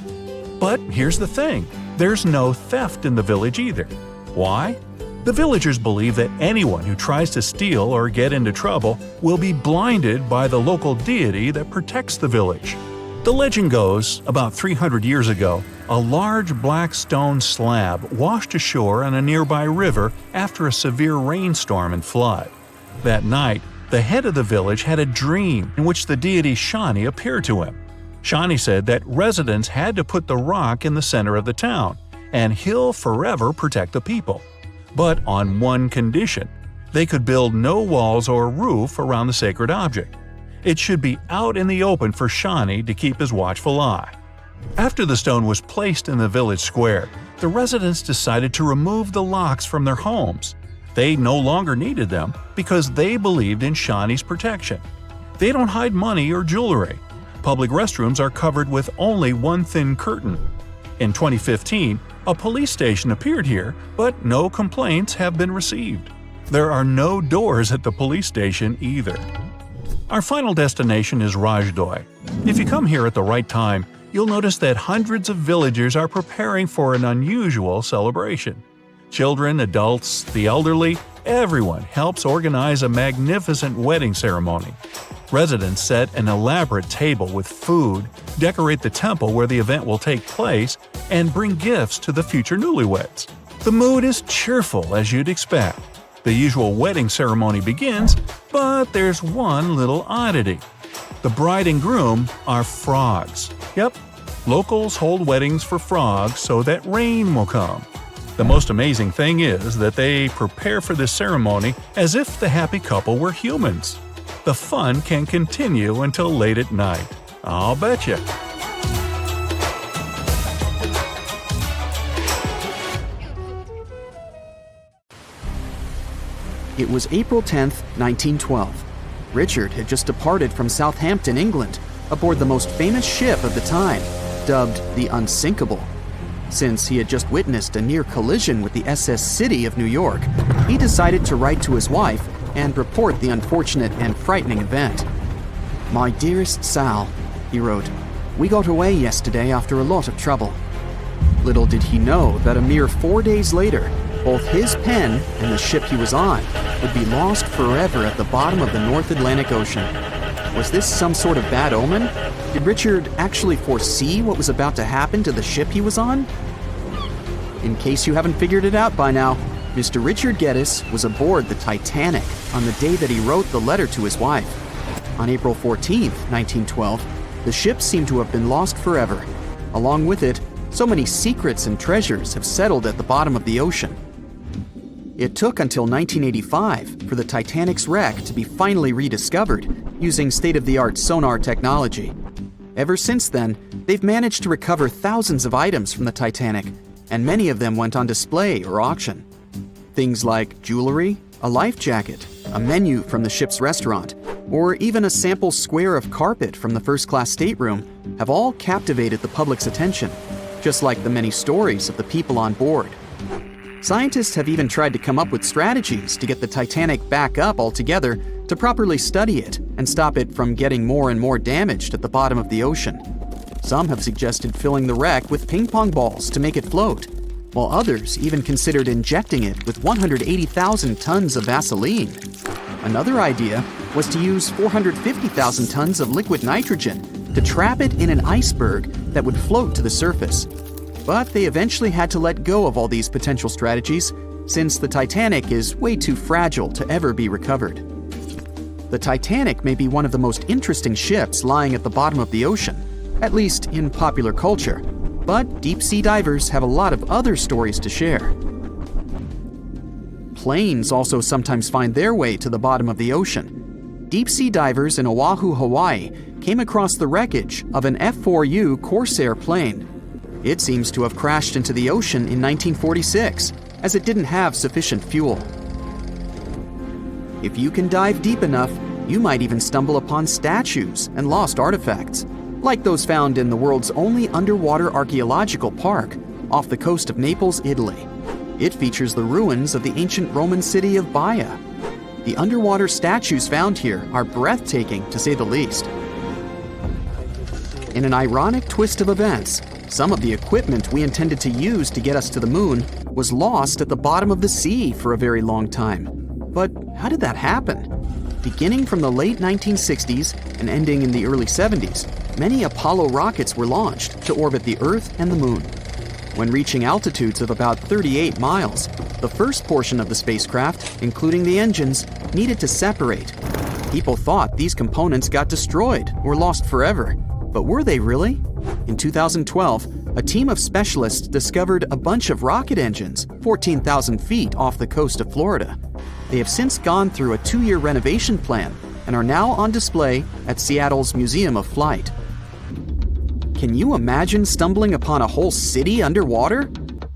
But here's the thing, there's no theft in the village either. Why? The villagers believe that anyone who tries to steal or get into trouble will be blinded by the local deity that protects the village. The legend goes, about 300 years ago, a large black stone slab washed ashore on a nearby river after a severe rainstorm and flood. That night, the head of the village had a dream in which the deity Shani appeared to him. Shani said that residents had to put the rock in the center of the town, and he'll forever protect the people. But on one condition, they could build no walls or roof around the sacred object. It should be out in the open for Shani to keep his watchful eye. After the stone was placed in the village square, the residents decided to remove the locks from their homes. They no longer needed them because they believed in Shani's protection. They don't hide money or jewelry. Public restrooms are covered with only one thin curtain. In 2015, a police station appeared here, but no complaints have been received. There are no doors at the police station either. Our final destination is Rajdoi. If you come here at the right time, you'll notice that hundreds of villagers are preparing for an unusual celebration. Children, adults, the elderly, everyone helps organize a magnificent wedding ceremony. Residents set an elaborate table with food, decorate the temple where the event will take place, and bring gifts to the future newlyweds. The mood is cheerful as you'd expect. The usual wedding ceremony begins, but there's one little oddity. The bride and groom are frogs. Yep, locals hold weddings for frogs so that rain will come. The most amazing thing is that they prepare for this ceremony as if the happy couple were humans. The fun can continue until late at night. I'll betcha. It was April 10th, 1912. Richard had just departed from Southampton, England, aboard the most famous ship of the time, dubbed the Unsinkable. Since he had just witnessed a near collision with the SS City of New York, he decided to write to his wife and report the unfortunate and frightening event. "My dearest Sal," he wrote, "we got away yesterday after a lot of trouble." Little did he know that a mere 4 days later, both his pen and the ship he was on would be lost forever at the bottom of the North Atlantic Ocean. Was this some sort of bad omen? Did Richard actually foresee what was about to happen to the ship he was on? In case you haven't figured it out by now, Mr. Richard Geddes was aboard the Titanic on the day that he wrote the letter to his wife. On April 14th, 1912, the ship seemed to have been lost forever. Along with it, so many secrets and treasures have settled at the bottom of the ocean. It took until 1985 for the Titanic's wreck to be finally rediscovered using state-of-the-art sonar technology. Ever since then, they've managed to recover thousands of items from the Titanic, and many of them went on display or auction. Things like jewelry, a life jacket, a menu from the ship's restaurant, or even a sample square of carpet from the first-class stateroom have all captivated the public's attention, just like the many stories of the people on board. Scientists have even tried to come up with strategies to get the Titanic back up altogether to properly study it and stop it from getting more and more damaged at the bottom of the ocean. Some have suggested filling the wreck with ping pong balls to make it float, while others even considered injecting it with 180,000 tons of Vaseline. Another idea was to use 450,000 tons of liquid nitrogen to trap it in an iceberg that would float to the surface. But they eventually had to let go of all these potential strategies since the Titanic is way too fragile to ever be recovered. The Titanic may be one of the most interesting ships lying at the bottom of the ocean, at least in popular culture, but deep-sea divers have a lot of other stories to share. Planes also sometimes find their way to the bottom of the ocean. Deep-sea divers in Oahu, Hawaii, came across the wreckage of an F-4U Corsair plane. It seems to have crashed into the ocean in 1946, as it didn't have sufficient fuel. If you can dive deep enough, you might even stumble upon statues and lost artifacts, like those found in the world's only underwater archaeological park off the coast of Naples, Italy. It features the ruins of the ancient Roman city of Baia. The underwater statues found here are breathtaking, to say the least. In an ironic twist of events, some of the equipment we intended to use to get us to the moon was lost at the bottom of the sea for a very long time. But how did that happen? Beginning from the late 1960s and ending in the early 70s, many Apollo rockets were launched to orbit the Earth and the Moon. When reaching altitudes of about 38 miles, the first portion of the spacecraft, including the engines, needed to separate. People thought these components got destroyed or lost forever. But were they really? In 2012, a team of specialists discovered a bunch of rocket engines 14,000 feet off the coast of Florida. They have since gone through a 2-year renovation plan and are now on display at Seattle's Museum of Flight. Can you imagine stumbling upon a whole city underwater?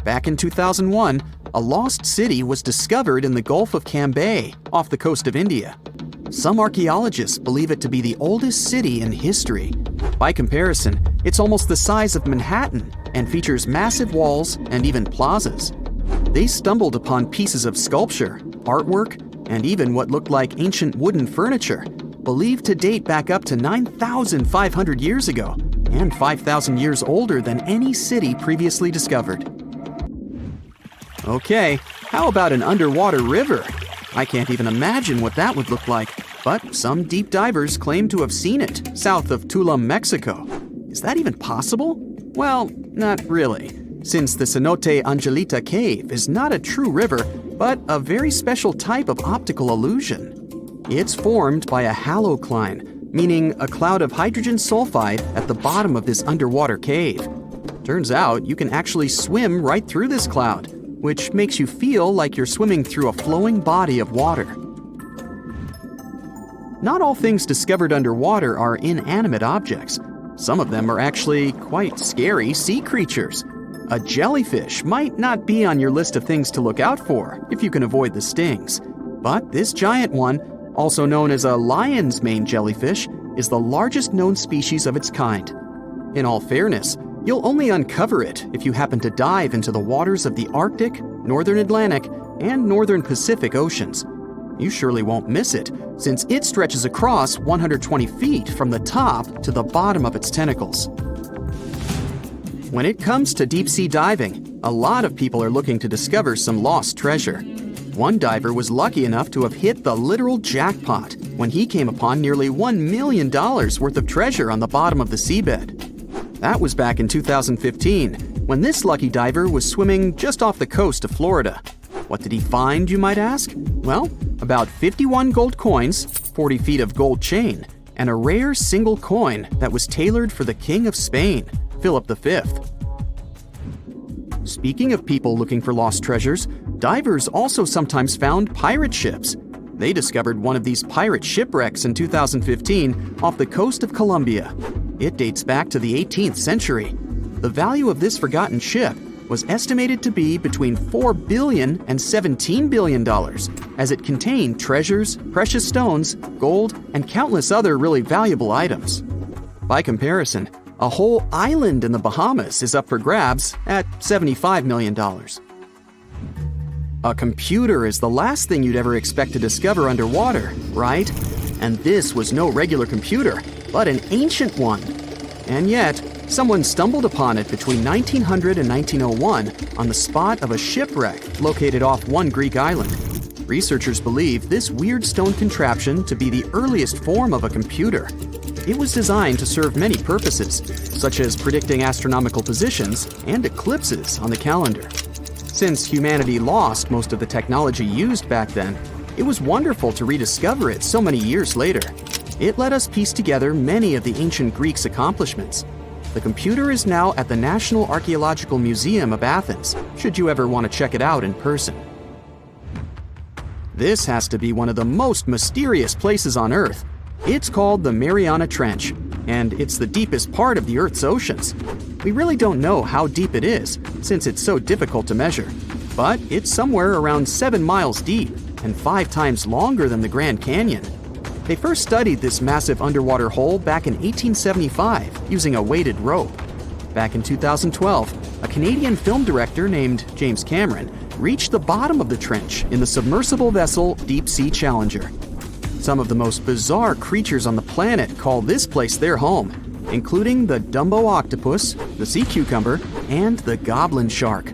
Back in 2001, a lost city was discovered in the Gulf of Cambay, off the coast of India. Some archaeologists believe it to be the oldest city in history. By comparison, it's almost the size of Manhattan and features massive walls and even plazas. They stumbled upon pieces of sculpture, artwork, and even what looked like ancient wooden furniture, believed to date back up to 9,500 years ago and 5,000 years older than any city previously discovered. Okay, how about an underwater river? I can't even imagine what that would look like. but some deep divers claim to have seen it south of Tulum, Mexico. Is that even possible? Well, not really, since the Cenote Angelita Cave is not a true river, but a very special type of optical illusion. It's formed by a halocline, meaning a cloud of hydrogen sulfide at the bottom of this underwater cave. Turns out you can actually swim right through this cloud, which makes you feel like you're swimming through a flowing body of water. Not all things discovered underwater are inanimate objects. Some of them are actually quite scary sea creatures. A jellyfish might not be on your list of things to look out for if you can avoid the stings. But this giant one, also known as a lion's mane jellyfish, is the largest known species of its kind. In all fairness, you'll only uncover it if you happen to dive into the waters of the Arctic, Northern Atlantic, and Northern Pacific Oceans. You surely won't miss it, since it stretches across 120 feet from the top to the bottom of its tentacles. When it comes to deep-sea diving, a lot of people are looking to discover some lost treasure. One diver was lucky enough to have hit the literal jackpot when he came upon nearly $1 million worth of treasure on the bottom of the seabed. That was back in 2015, when this lucky diver was swimming just off the coast of Florida. What did he find, you might ask? Well, about 51 gold coins, 40 feet of gold chain, and a rare single coin that was tailored for the King of Spain, Philip V. Speaking of people looking for lost treasures, divers also sometimes found pirate ships. They discovered one of these pirate shipwrecks in 2015 off the coast of Colombia. It dates back to the 18th century. The value of this forgotten ship was estimated to be between $4 billion and $17 billion, as it contained treasures, precious stones, gold, and countless other really valuable items. By comparison, a whole island in the Bahamas is up for grabs at $75 million. A computer is the last thing you'd ever expect to discover underwater, right? And this was no regular computer, but an ancient one. And yet, someone stumbled upon it between 1900 and 1901 on the spot of a shipwreck located off one Greek island. Researchers believe this weird stone contraption to be the earliest form of a computer. It was designed to serve many purposes, such as predicting astronomical positions and eclipses on the calendar. Since humanity lost most of the technology used back then, it was wonderful to rediscover it so many years later. It let us piece together many of the ancient Greeks' accomplishments. The computer is now at the National Archaeological Museum of Athens, should you ever want to check it out in person. This has to be one of the most mysterious places on Earth. It's called the Mariana Trench, and it's the deepest part of the Earth's oceans. We really don't know how deep it is, since it's so difficult to measure, but it's somewhere around 7 miles deep and 5 times longer than the Grand Canyon. They first studied this massive underwater hole back in 1875 using a weighted rope. Back in 2012, a Canadian film director named James Cameron reached the bottom of the trench in the submersible vessel Deep Sea Challenger. Some of the most bizarre creatures on the planet call this place their home, including the Dumbo octopus, the sea cucumber, and the goblin shark.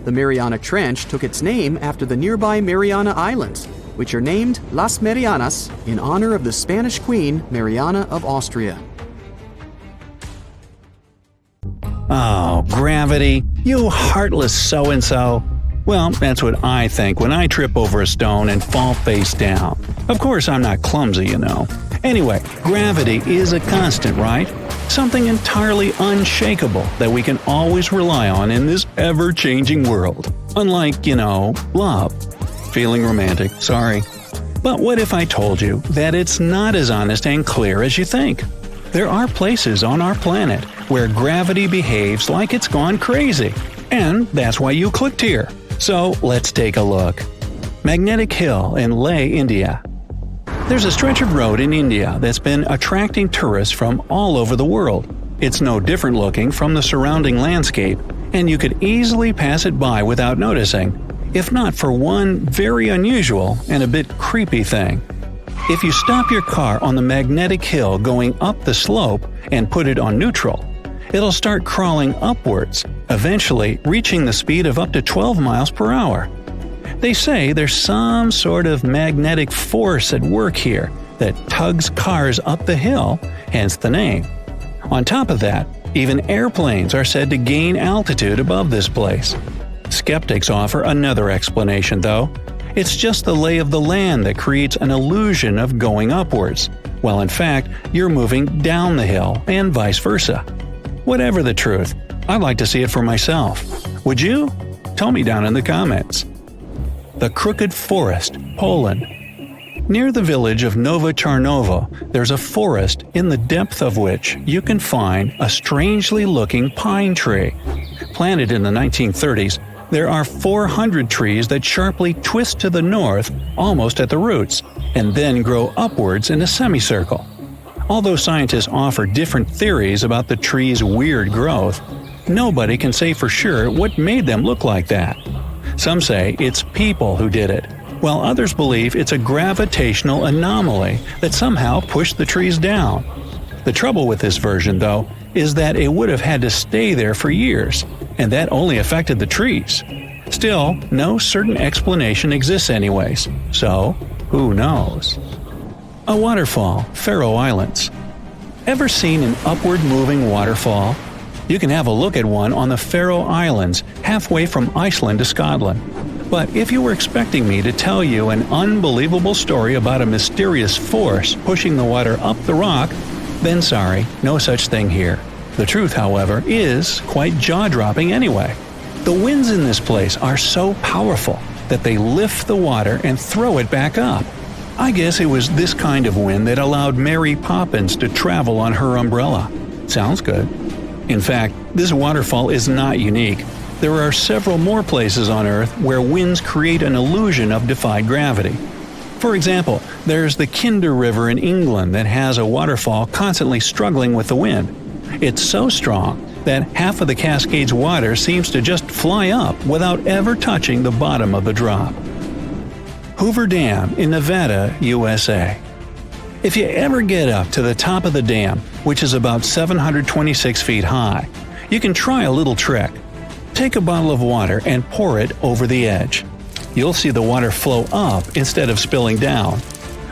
The Mariana Trench took its name after the nearby Mariana Islands, which are named Las Marianas in honor of the Spanish Queen Mariana of Austria. Oh, gravity, you heartless so-and-so. Well, that's what I think when I trip over a stone and fall face down. Of course, I'm not clumsy, you know. Anyway, gravity is a constant, right? Something entirely unshakable that we can always rely on in this ever-changing world. Unlike, love. Feeling romantic, sorry. But what if I told you that it's not as honest and clear as you think? There are places on our planet where gravity behaves like it's gone crazy. And that's why you clicked here. So let's take a look. Magnetic Hill in Leh, India. There's a stretch of road in India that's been attracting tourists from all over the world. It's no different looking from the surrounding landscape, and you could easily pass it by without noticing, if not for one very unusual and a bit creepy thing. If you stop your car on the magnetic hill going up the slope and put it on neutral, it'll start crawling upwards, eventually reaching the speed of up to 12 miles per hour. They say there's some sort of magnetic force at work here that tugs cars up the hill, hence the name. On top of that, even airplanes are said to gain altitude above this place. Skeptics offer another explanation, though. It's just the lay of the land that creates an illusion of going upwards, while in fact you're moving down the hill, and vice versa. Whatever the truth, I'd like to see it for myself. Would you? Tell me down in the comments. The Crooked Forest, Poland. Near the village of Nowa Czarnowo, there's a forest in the depth of which you can find a strangely looking pine tree. Planted in the 1930s, there are 400 trees that sharply twist to the north almost at the roots, and then grow upwards in a semicircle. Although scientists offer different theories about the tree's weird growth, nobody can say for sure what made them look like that. Some say it's people who did it, while others believe it's a gravitational anomaly that somehow pushed the trees down. The trouble with this version, though, is that it would have had to stay there for years, and that only affected the trees. Still, no certain explanation exists anyways, so who knows? A waterfall, Faroe Islands. Ever seen an upward-moving waterfall? You can have a look at one on the Faroe Islands, halfway from Iceland to Scotland. But if you were expecting me to tell you an unbelievable story about a mysterious force pushing the water up the rock, then sorry, no such thing here. The truth, however, is quite jaw-dropping anyway. The winds in this place are so powerful that they lift the water and throw it back up. I guess it was this kind of wind that allowed Mary Poppins to travel on her umbrella. Sounds good. In fact, this waterfall is not unique. There are several more places on Earth where winds create an illusion of defied gravity. For example, there's the Kinder River in England that has a waterfall constantly struggling with the wind. It's so strong that half of the Cascades water seems to just fly up without ever touching the bottom of the drop. Hoover Dam in Nevada, USA. If you ever get up to the top of the dam, which is about 726 feet high, you can try a little trick. Take a bottle of water and pour it over the edge. You'll see the water flow up instead of spilling down.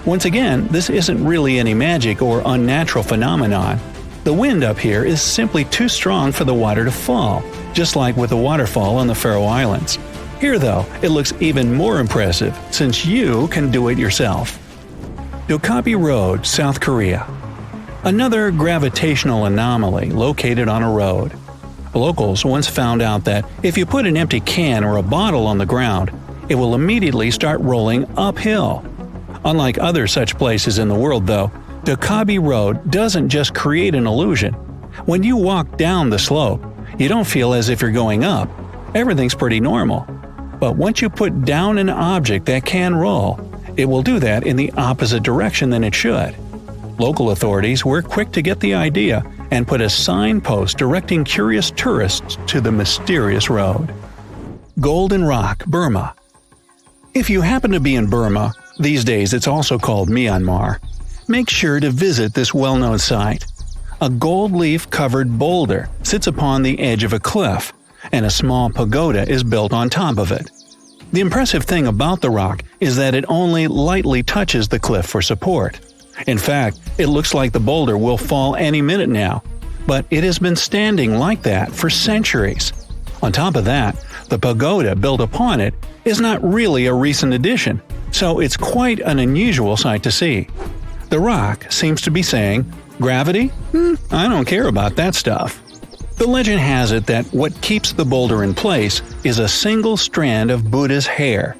Once again, this isn't really any magic or unnatural phenomenon. The wind up here is simply too strong for the water to fall, just like with the waterfall on the Faroe Islands. Here though, it looks even more impressive since you can do it yourself. Dokkaebi Road, South Korea. Another gravitational anomaly located on a road. Locals once found out that if you put an empty can or a bottle on the ground, it will immediately start rolling uphill. Unlike other such places in the world though, Dokkaebi Road doesn't just create an illusion. When you walk down the slope, you don't feel as if you're going up. Everything's pretty normal. But once you put down an object that can roll, it will do that in the opposite direction than it should. Local authorities were quick to get the idea and put a signpost directing curious tourists to the mysterious road. Golden Rock, Burma. If you happen to be in Burma, these days it's also called Myanmar, make sure to visit this well-known site. A gold leaf-covered boulder sits upon the edge of a cliff, and a small pagoda is built on top of it. The impressive thing about the rock is that it only lightly touches the cliff for support. In fact, it looks like the boulder will fall any minute now, but it has been standing like that for centuries. On top of that, the pagoda built upon it is not really a recent addition, so it's quite an unusual sight to see. The rock seems to be saying, "Gravity? I don't care about that stuff." The legend has it that what keeps the boulder in place is a single strand of Buddha's hair.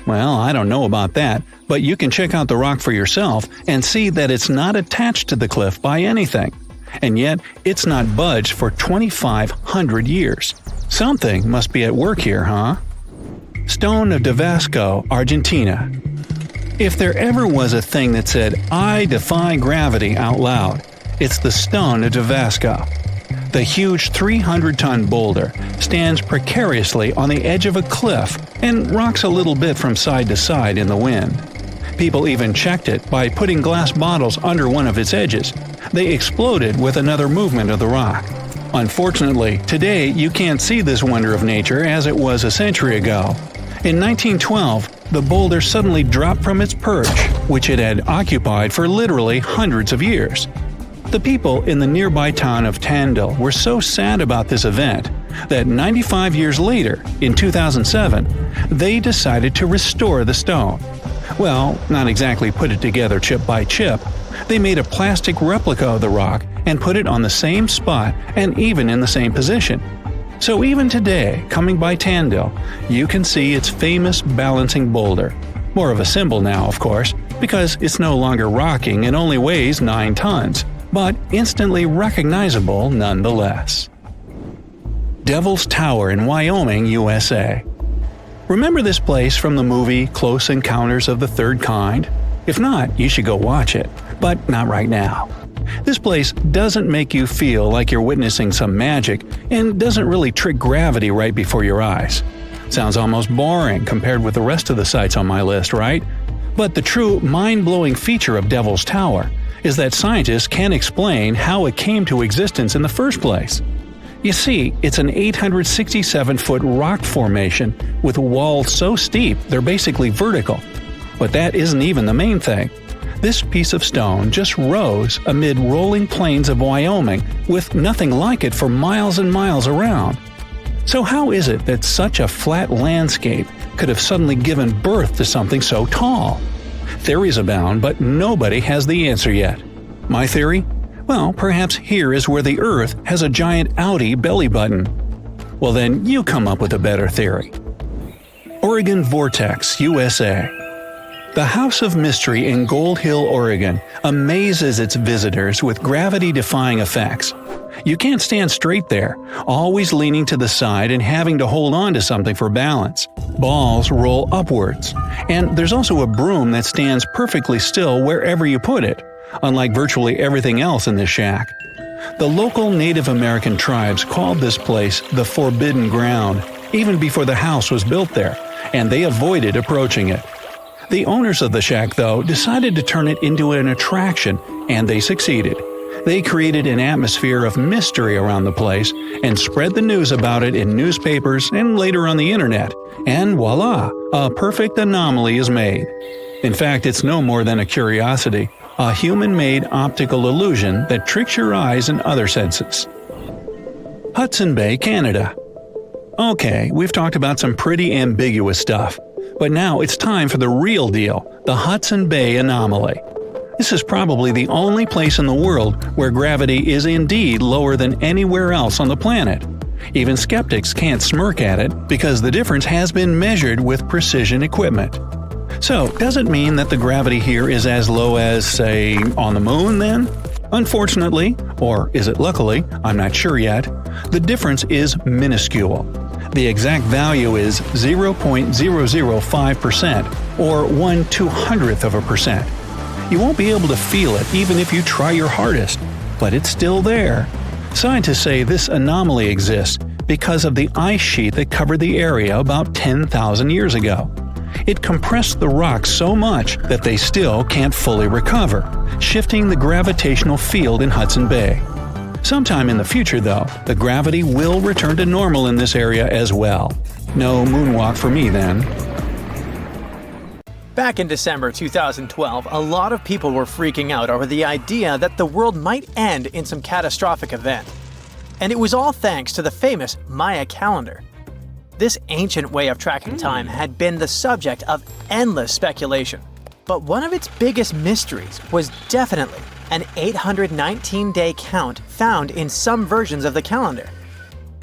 Well, I don't know about that, but you can check out the rock for yourself and see that it's not attached to the cliff by anything. And yet, it's not budged for 2,500 years. Something must be at work here, huh? Stone of Damasco, Argentina. If there ever was a thing that said, "I defy gravity" out loud, it's the Stone of Damasco. The huge 300-ton boulder stands precariously on the edge of a cliff and rocks a little bit from side to side in the wind. People even checked it by putting glass bottles under one of its edges. They exploded with another movement of the rock. Unfortunately, today you can't see this wonder of nature as it was a century ago. In 1912, the boulder suddenly dropped from its perch, which it had occupied for literally hundreds of years. The people in the nearby town of Tandil were so sad about this event that 95 years later, in 2007, they decided to restore the stone. Well, not exactly put it together chip by chip. They made a plastic replica of the rock and put it on the same spot and even in the same position. So even today, coming by Tandil, you can see its famous balancing boulder. More of a symbol now, of course, because it's no longer rocking and only weighs 9 tons, but instantly recognizable nonetheless. Devil's Tower in Wyoming, USA. Remember this place from the movie Close Encounters of the Third Kind? If not, you should go watch it, but not right now. This place doesn't make you feel like you're witnessing some magic and doesn't really trick gravity right before your eyes. Sounds almost boring compared with the rest of the sites on my list, right? But the true mind-blowing feature of Devil's Tower is that scientists can't explain how it came to existence in the first place. You see, it's an 867-foot rock formation with walls so steep they're basically vertical. But that isn't even the main thing. This piece of stone just rose amid rolling plains of Wyoming with nothing like it for miles and miles around. So how is it that such a flat landscape could have suddenly given birth to something so tall? Theories abound, but nobody has the answer yet. My theory? Well, perhaps here is where the Earth has a giant outie belly button. Well then, you come up with a better theory. Oregon Vortex, USA. The House of Mystery in Gold Hill, Oregon amazes its visitors with gravity-defying effects. You can't stand straight there, always leaning to the side and having to hold on to something for balance. Balls roll upwards. And there's also a broom that stands perfectly still wherever you put it, unlike virtually everything else in this shack. The local Native American tribes called this place the Forbidden Ground, even before the house was built there, and they avoided approaching it. The owners of the shack, though, decided to turn it into an attraction, and they succeeded. They created an atmosphere of mystery around the place and spread the news about it in newspapers and later on the internet, and voila, a perfect anomaly is made. In fact, it's no more than a curiosity, a human-made optical illusion that tricks your eyes and other senses. Hudson Bay, Canada. Okay, we've talked about some pretty ambiguous stuff. But now it's time for the real deal, the Hudson Bay anomaly. This is probably the only place in the world where gravity is indeed lower than anywhere else on the planet. Even skeptics can't smirk at it because the difference has been measured with precision equipment. So, does it mean that the gravity here is as low as, say, on the moon then? Unfortunately, or is it luckily, I'm not sure yet, the difference is minuscule. The exact value is 0.005%, or 1/200%. You won't be able to feel it even if you try your hardest, but it's still there. Scientists say this anomaly exists because of the ice sheet that covered the area about 10,000 years ago. It compressed the rocks so much that they still can't fully recover, shifting the gravitational field in Hudson Bay. Sometime in the future, though, the gravity will return to normal in this area as well. No moonwalk for me then. Back in December 2012, a lot of people were freaking out over the idea that the world might end in some catastrophic event. And it was all thanks to the famous Maya calendar. This ancient way of tracking time had been the subject of endless speculation. But one of its biggest mysteries was definitely an 819-day count found in some versions of the calendar.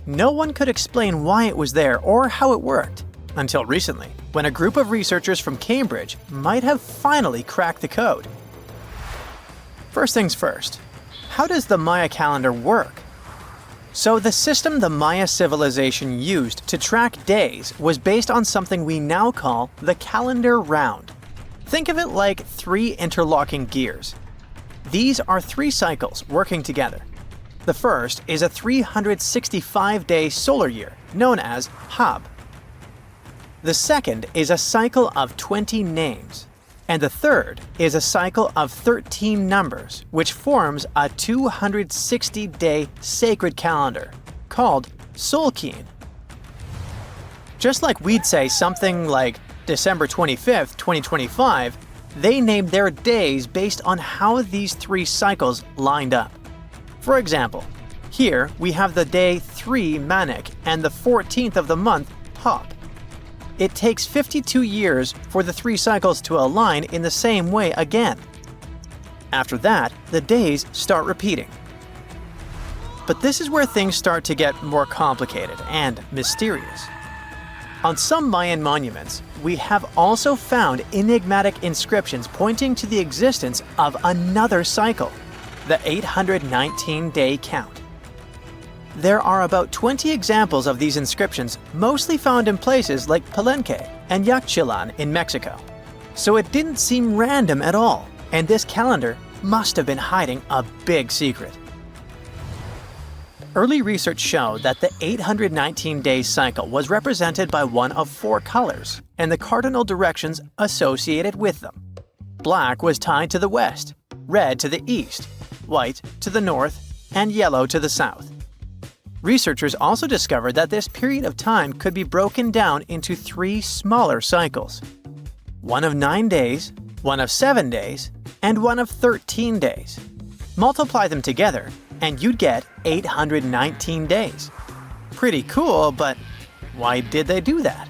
No one could explain why it was there or how it worked, until recently, when a group of researchers from Cambridge might have finally cracked the code. First things first, how does the Maya calendar work? So the system the Maya civilization used to track days was based on something we now call the calendar round. Think of it like 3 interlocking gears. These are 3 cycles working together. The first is a 365-day solar year, known as Hab. The second is a cycle of 20 names. And the third is a cycle of 13 numbers, which forms a 260-day sacred calendar, called Solkeen. Just like we'd say something like December 25th, 2025, they named their days based on how these 3 cycles lined up. For example, here we have the day 3 Manic and the 14th of the month Hop. It takes 52 years for the 3 cycles to align in the same way again. After that, the days start repeating. But this is where things start to get more complicated and mysterious. On some Mayan monuments, we have also found enigmatic inscriptions pointing to the existence of another cycle, the 819-day count. There are about 20 examples of these inscriptions, mostly found in places like Palenque and Yaxchilan in Mexico. So it didn't seem random at all, and this calendar must have been hiding a big secret. Early research showed that the 819-day cycle was represented by one of 4 colors and the cardinal directions associated with them. Black was tied to the west, red to the east, white to the north, and yellow to the south. Researchers also discovered that this period of time could be broken down into 3 smaller cycles: one of 9 days, one of 7 days, and one of 13 days. Multiply them together, and you'd get 819 days. Pretty cool, but why did they do that?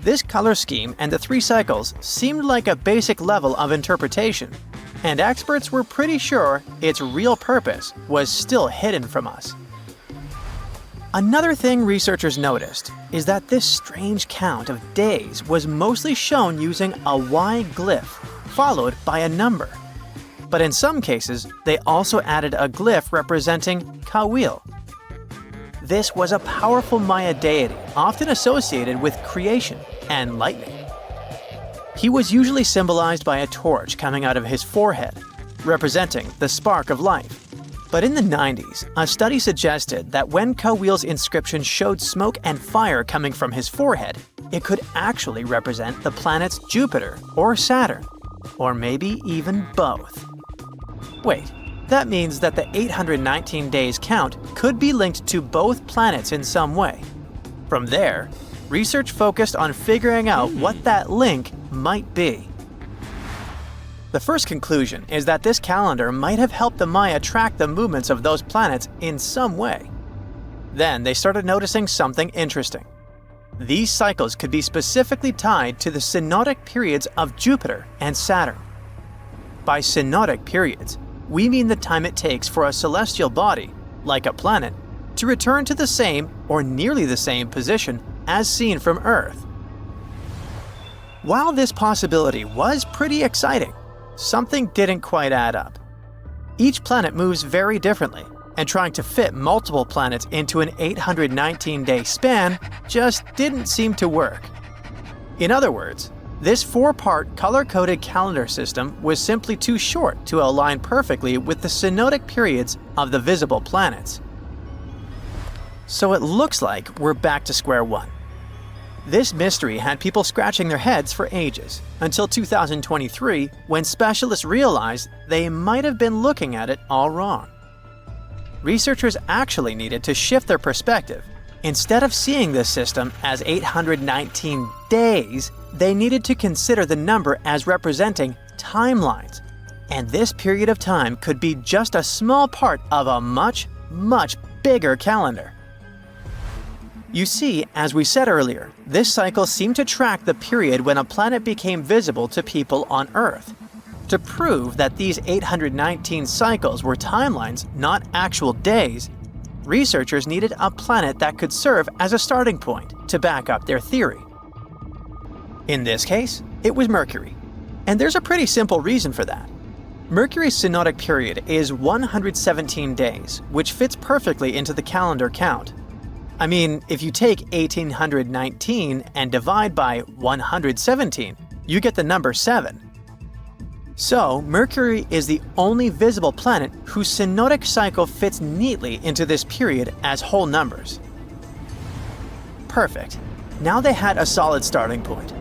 This color scheme and the 3 cycles seemed like a basic level of interpretation, and experts were pretty sure its real purpose was still hidden from us. Another thing researchers noticed is that this strange count of days was mostly shown using a Y glyph, followed by a number. But in some cases, they also added a glyph representing Kawil. This was a powerful Maya deity, often associated with creation and lightning. He was usually symbolized by a torch coming out of his forehead, representing the spark of life. But in the 90s, a study suggested that when Kawil's inscription showed smoke and fire coming from his forehead, it could actually represent the planets Jupiter or Saturn, or maybe even both. Wait, that means that the 819 days count could be linked to both planets in some way. From there, research focused on figuring out what that link might be. The first conclusion is that this calendar might have helped the Maya track the movements of those planets in some way. Then they started noticing something interesting. These cycles could be specifically tied to the synodic periods of Jupiter and Saturn. By synodic periods, we mean the time it takes for a celestial body, like a planet, to return to the same or nearly the same position as seen from Earth. While this possibility was pretty exciting, something didn't quite add up. Each planet moves very differently, and trying to fit multiple planets into an 819-day span just didn't seem to work. In other words, this 4-part color-coded calendar system was simply too short to align perfectly with the synodic periods of the visible planets. So it looks like we're back to square one. This mystery had people scratching their heads for ages, until 2023, when specialists realized they might have been looking at it all wrong. Researchers actually needed to shift their perspective. Instead of seeing this system as 819 days, they needed to consider the number as representing timelines. And this period of time could be just a small part of a much, much bigger calendar. You see, as we said earlier, this cycle seemed to track the period when a planet became visible to people on Earth. To prove that these 819 cycles were timelines, not actual days, researchers needed a planet that could serve as a starting point to back up their theory. In this case, it was Mercury. And there's a pretty simple reason for that. Mercury's synodic period is 117 days, which fits perfectly into the calendar count. I mean, if you take 1819 and divide by 117, you get the number 7. So, Mercury is the only visible planet whose synodic cycle fits neatly into this period as whole numbers. Perfect. Now they had a solid starting point.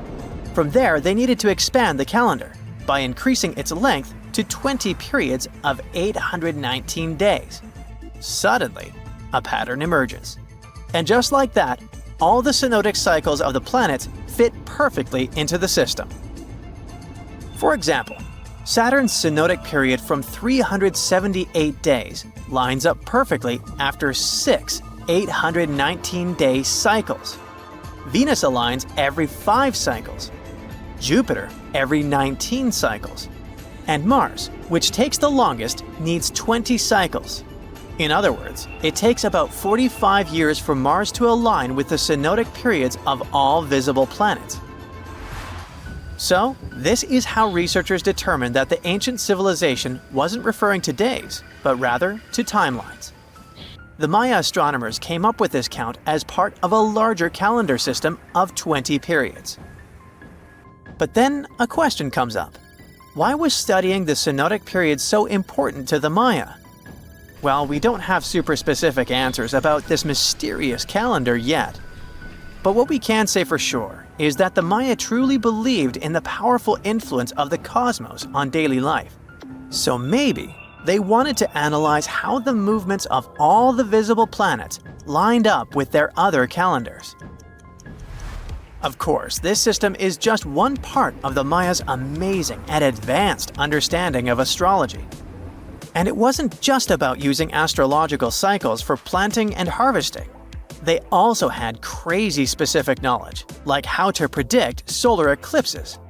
From there, they needed to expand the calendar by increasing its length to 20 periods of 819 days. Suddenly, a pattern emerges. And just like that, all the synodic cycles of the planets fit perfectly into the system. For example, Saturn's synodic period from 378 days lines up perfectly after 6 819-day cycles. Venus aligns every 5 cycles, Jupiter every 19 cycles, and Mars, which takes the longest, needs 20 cycles. In other words, it takes about 45 years for Mars to align with the synodic periods of all visible planets. So, this is how researchers determined that the ancient civilization wasn't referring to days, but rather to timelines. The Maya astronomers came up with this count as part of a larger calendar system of 20 periods. But then a question comes up. Why was studying the synodic periods so important to the Maya? Well, we don't have super specific answers about this mysterious calendar yet. But what we can say for sure is that the Maya truly believed in the powerful influence of the cosmos on daily life. So maybe they wanted to analyze how the movements of all the visible planets lined up with their other calendars. Of course, this system is just one part of the Maya's amazing and advanced understanding of astrology. And it wasn't just about using astrological cycles for planting and harvesting. They also had crazy specific knowledge, like how to predict solar eclipses.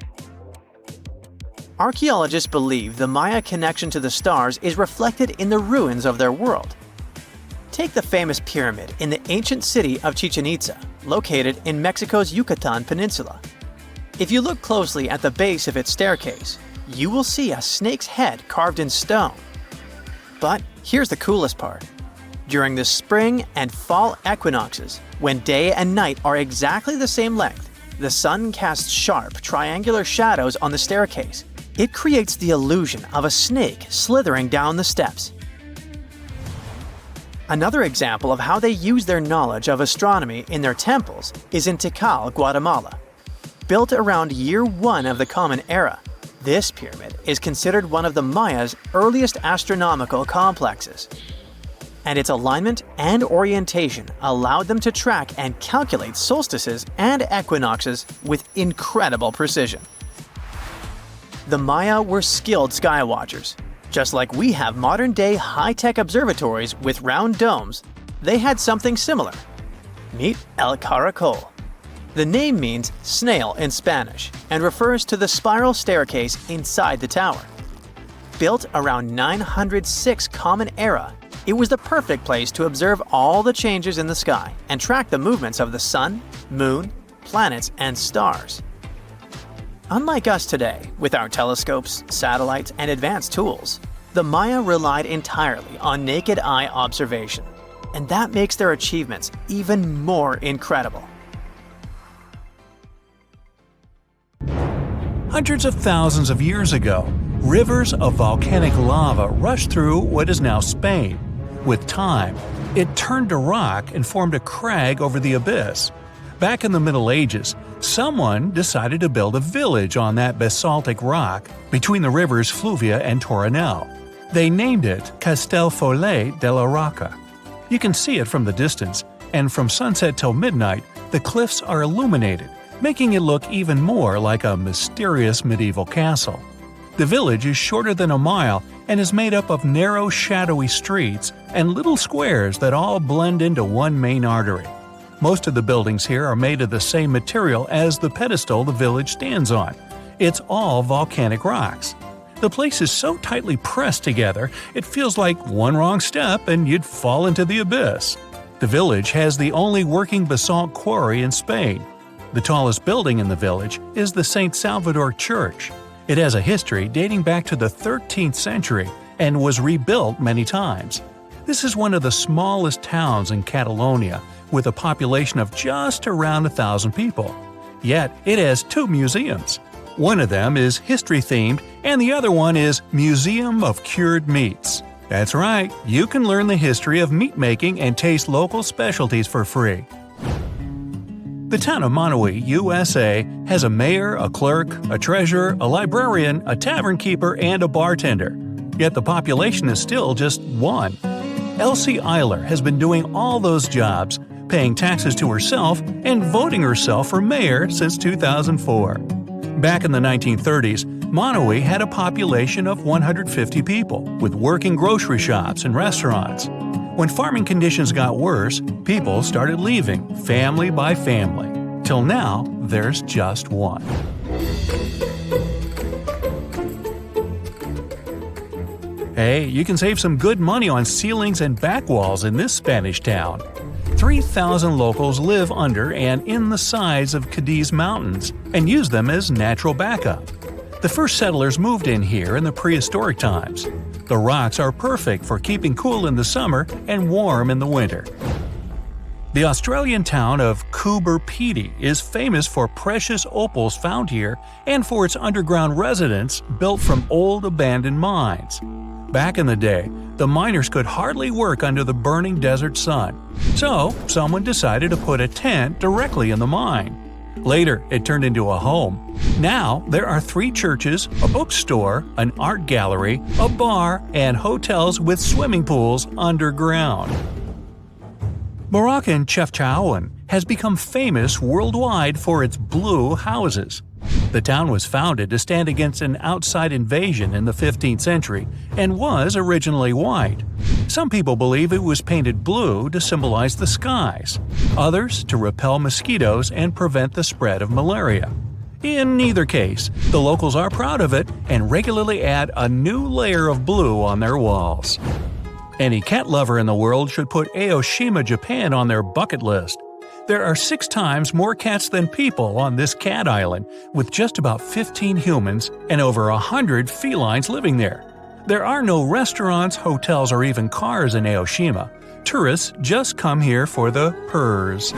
Archaeologists believe the Maya connection to the stars is reflected in the ruins of their world. Take the famous pyramid in the ancient city of Chichen Itza, located in Mexico's Yucatan Peninsula. If you look closely at the base of its staircase, you will see a snake's head carved in stone. But here's the coolest part. During the spring and fall equinoxes, when day and night are exactly the same length, the sun casts sharp, triangular shadows on the staircase. It creates the illusion of a snake slithering down the steps. Another example of how they use their knowledge of astronomy in their temples is in Tikal, Guatemala. Built around year 1 of the Common Era, this pyramid is considered one of the Maya's earliest astronomical complexes. And its alignment and orientation allowed them to track and calculate solstices and equinoxes with incredible precision. The Maya were skilled skywatchers. Just like we have modern-day high-tech observatories with round domes, they had something similar. Meet El Caracol. The name means snail in Spanish and refers to the spiral staircase inside the tower. Built around 906 Common Era, it was the perfect place to observe all the changes in the sky and track the movements of the sun, moon, planets, and stars. Unlike us today, with our telescopes, satellites, and advanced tools, the Maya relied entirely on naked eye observation, and that makes their achievements even more incredible. Hundreds of thousands of years ago, rivers of volcanic lava rushed through what is now Spain. With time, it turned to rock and formed a crag over the abyss. Back in the Middle Ages, someone decided to build a village on that basaltic rock between the rivers Fluvia and Torinel. They named it Castelfollet de la Roca. You can see it from the distance, and from sunset till midnight, the cliffs are illuminated, making it look even more like a mysterious medieval castle. The village is shorter than a mile and is made up of narrow, shadowy streets and little squares that all blend into one main artery. Most of the buildings here are made of the same material as the pedestal the village stands on. It's all volcanic rocks. The place is so tightly pressed together, it feels like one wrong step and you'd fall into the abyss. The village has the only working basalt quarry in Spain. The tallest building in the village is the St. Salvador Church. It has a history dating back to the 13th century and was rebuilt many times. This is one of the smallest towns in Catalonia, with a population of just around 1,000 people. Yet, it has 2 museums. One of them is history-themed, and the other one is Museum of Cured Meats. That's right, you can learn the history of meat making and taste local specialties for free. The town of Manawí, USA, has a mayor, a clerk, a treasurer, a librarian, a tavern keeper, and a bartender. Yet the population is still just 1. Elsie Eiler has been doing all those jobs paying taxes to herself and voting herself for mayor since 2004. Back in the 1930s, Manawai had a population of 150 people, with working grocery shops and restaurants. When farming conditions got worse, people started leaving, family by family. Till now, there's just one. Hey, you can save some good money on ceilings and back walls in this Spanish town. 3,000 locals live under and in the sides of Cadiz Mountains and use them as natural backup. The first settlers moved in here in the prehistoric times. The rocks are perfect for keeping cool in the summer and warm in the winter. The Australian town of Coober Pedy is famous for precious opals found here and for its underground residence built from old abandoned mines. Back in the day, the miners could hardly work under the burning desert sun, so someone decided to put a tent directly in the mine. Later, it turned into a home. Now, there are 3 churches, a bookstore, an art gallery, a bar, and hotels with swimming pools underground. Moroccan Chefchaouen has become famous worldwide for its blue houses. The town was founded to stand against an outside invasion in the 15th century and was originally white. Some people believe it was painted blue to symbolize the skies, others to repel mosquitoes and prevent the spread of malaria. In either case, the locals are proud of it and regularly add a new layer of blue on their walls. Any cat lover in the world should put Aoshima, Japan on their bucket list. There are 6 times more cats than people on this cat island, with just about 15 humans and over 100 felines living there. There are no restaurants, hotels, or even cars in Aoshima. Tourists just come here for the purrs.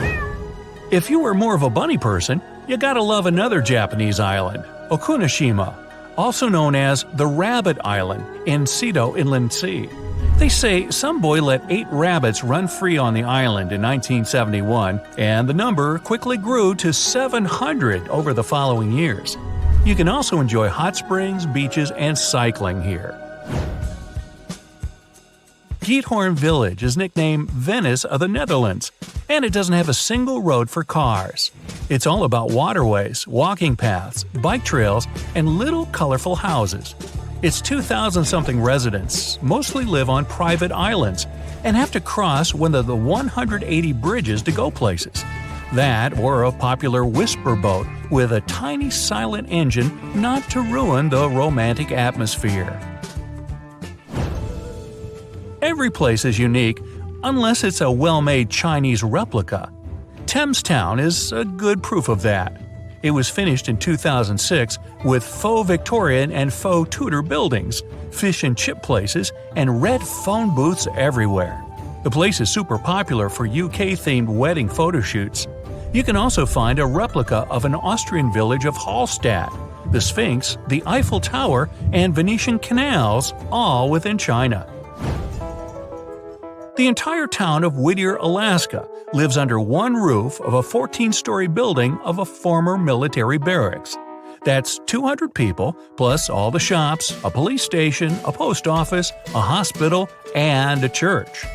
If you are more of a bunny person, you gotta love another Japanese island, Okunoshima, also known as the Rabbit Island in Seto Inland Sea. They say some boy let 8 rabbits run free on the island in 1971, and the number quickly grew to 700 over the following years. You can also enjoy hot springs, beaches, and cycling here. Giethoorn Village is nicknamed Venice of the Netherlands, and it doesn't have a single road for cars. It's all about waterways, walking paths, bike trails, and little colorful houses. Its 2,000-something residents mostly live on private islands and have to cross one of the 180 bridges to go places. That or a popular whisper boat with a tiny silent engine not to ruin the romantic atmosphere. Every place is unique, unless it's a well-made Chinese replica. Thames Town is a good proof of that. It was finished in 2006 with faux Victorian and faux Tudor buildings, fish and chip places, and red phone booths everywhere. The place is super popular for UK-themed wedding photo shoots. You can also find a replica of an Austrian village of Hallstatt, the Sphinx, the Eiffel Tower, and Venetian canals, all within China. The entire town of Whittier, Alaska, lives under one roof of a 14-story building of a former military barracks. That's 200 people, plus all the shops, a police station, a post office, a hospital, and a church.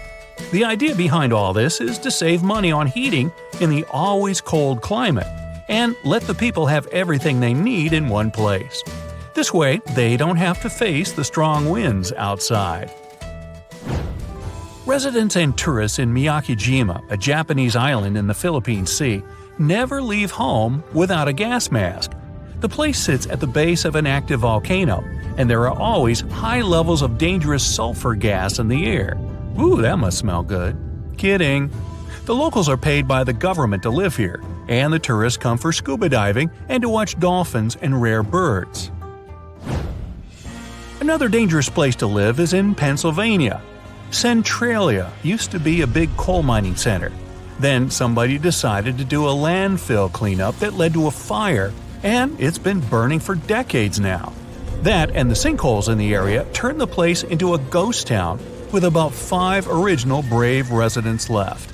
The idea behind all this is to save money on heating in the always cold climate, and let the people have everything they need in one place. This way, they don't have to face the strong winds outside. Residents and tourists in Miyakijima, a Japanese island in the Philippine Sea, never leave home without a gas mask. The place sits at the base of an active volcano, and there are always high levels of dangerous sulfur gas in the air. Ooh, that must smell good. Kidding. The locals are paid by the government to live here, and the tourists come for scuba diving and to watch dolphins and rare birds. Another dangerous place to live is in Pennsylvania. Centralia used to be a big coal mining center. Then somebody decided to do a landfill cleanup that led to a fire, and it's been burning for decades now. That and the sinkholes in the area turned the place into a ghost town with about 5 original brave residents left.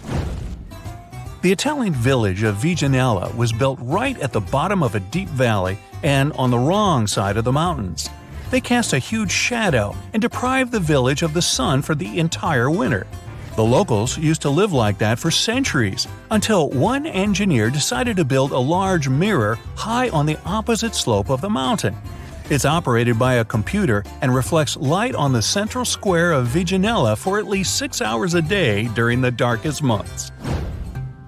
The Italian village of Viganella was built right at the bottom of a deep valley and on the wrong side of the mountains. They cast a huge shadow and deprived the village of the sun for the entire winter. The locals used to live like that for centuries, until one engineer decided to build a large mirror high on the opposite slope of the mountain. It's operated by a computer and reflects light on the central square of Viginella for at least 6 hours a day during the darkest months.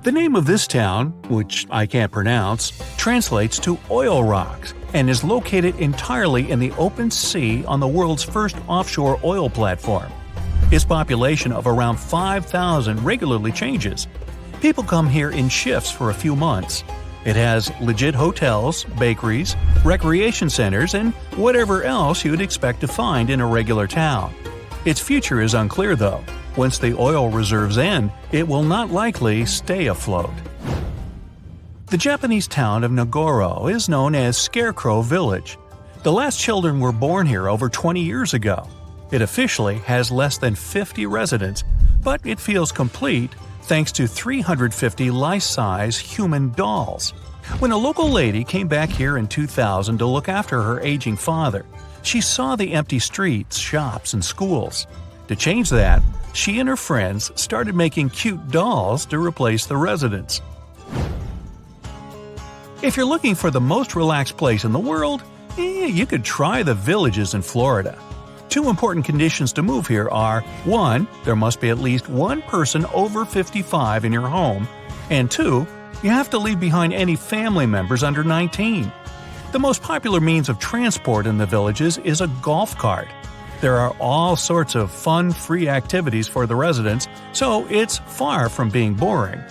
The name of this town, which I can't pronounce, translates to oil rocks and is located entirely in the open sea on the world's first offshore oil platform. Its population of around 5,000 regularly changes. People come here in shifts for a few months. It has legit hotels, bakeries, recreation centers, and whatever else you'd expect to find in a regular town. Its future is unclear though. Once the oil reserves end, it will not likely stay afloat. The Japanese town of Nagoro is known as Scarecrow Village. The last children were born here over 20 years ago. It officially has less than 50 residents, but it feels complete thanks to 350 life-size human dolls. When a local lady came back here in 2000 to look after her aging father, she saw the empty streets, shops, and schools. To change that, she and her friends started making cute dolls to replace the residents. If you're looking for the most relaxed place in the world, you could try the villages in Florida. 2 important conditions to move here are: 1. There must be at least one person over 55 in your home, and 2. You have to leave behind any family members under 19. The most popular means of transport in the villages is a golf cart. There are all sorts of fun, free activities for the residents, so it's far from being boring.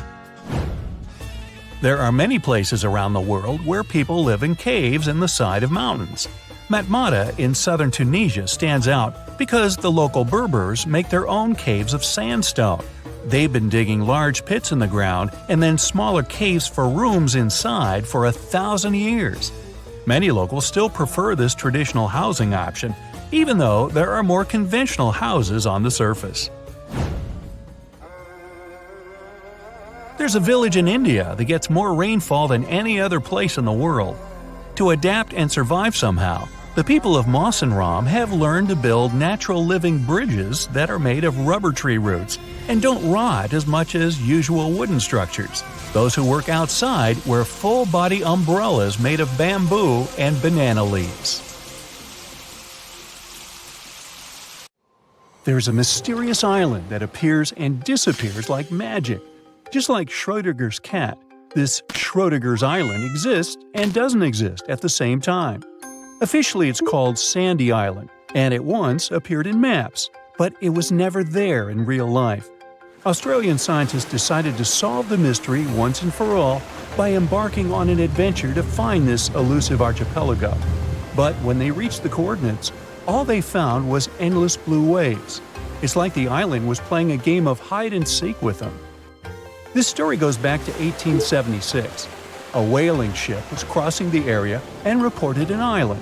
There are many places around the world where people live in caves in the side of mountains. Matmata in southern Tunisia stands out because the local Berbers make their own caves of sandstone. They've been digging large pits in the ground and then smaller caves for rooms inside for 1,000 years. Many locals still prefer this traditional housing option, even though there are more conventional houses on the surface. There's a village in India that gets more rainfall than any other place in the world. To adapt and survive somehow, the people of Mawsynram have learned to build natural living bridges that are made of rubber tree roots and don't rot as much as usual wooden structures. Those who work outside wear full-body umbrellas made of bamboo and banana leaves. There's a mysterious island that appears and disappears like magic. Just like Schrödinger's cat, this Schrödinger's island exists and doesn't exist at the same time. Officially it's called Sandy Island, and it once appeared in maps, but it was never there in real life. Australian scientists decided to solve the mystery once and for all by embarking on an adventure to find this elusive archipelago. But when they reached the coordinates, all they found was endless blue waves. It's like the island was playing a game of hide-and-seek with them. This story goes back to 1876. A whaling ship was crossing the area and reported an island.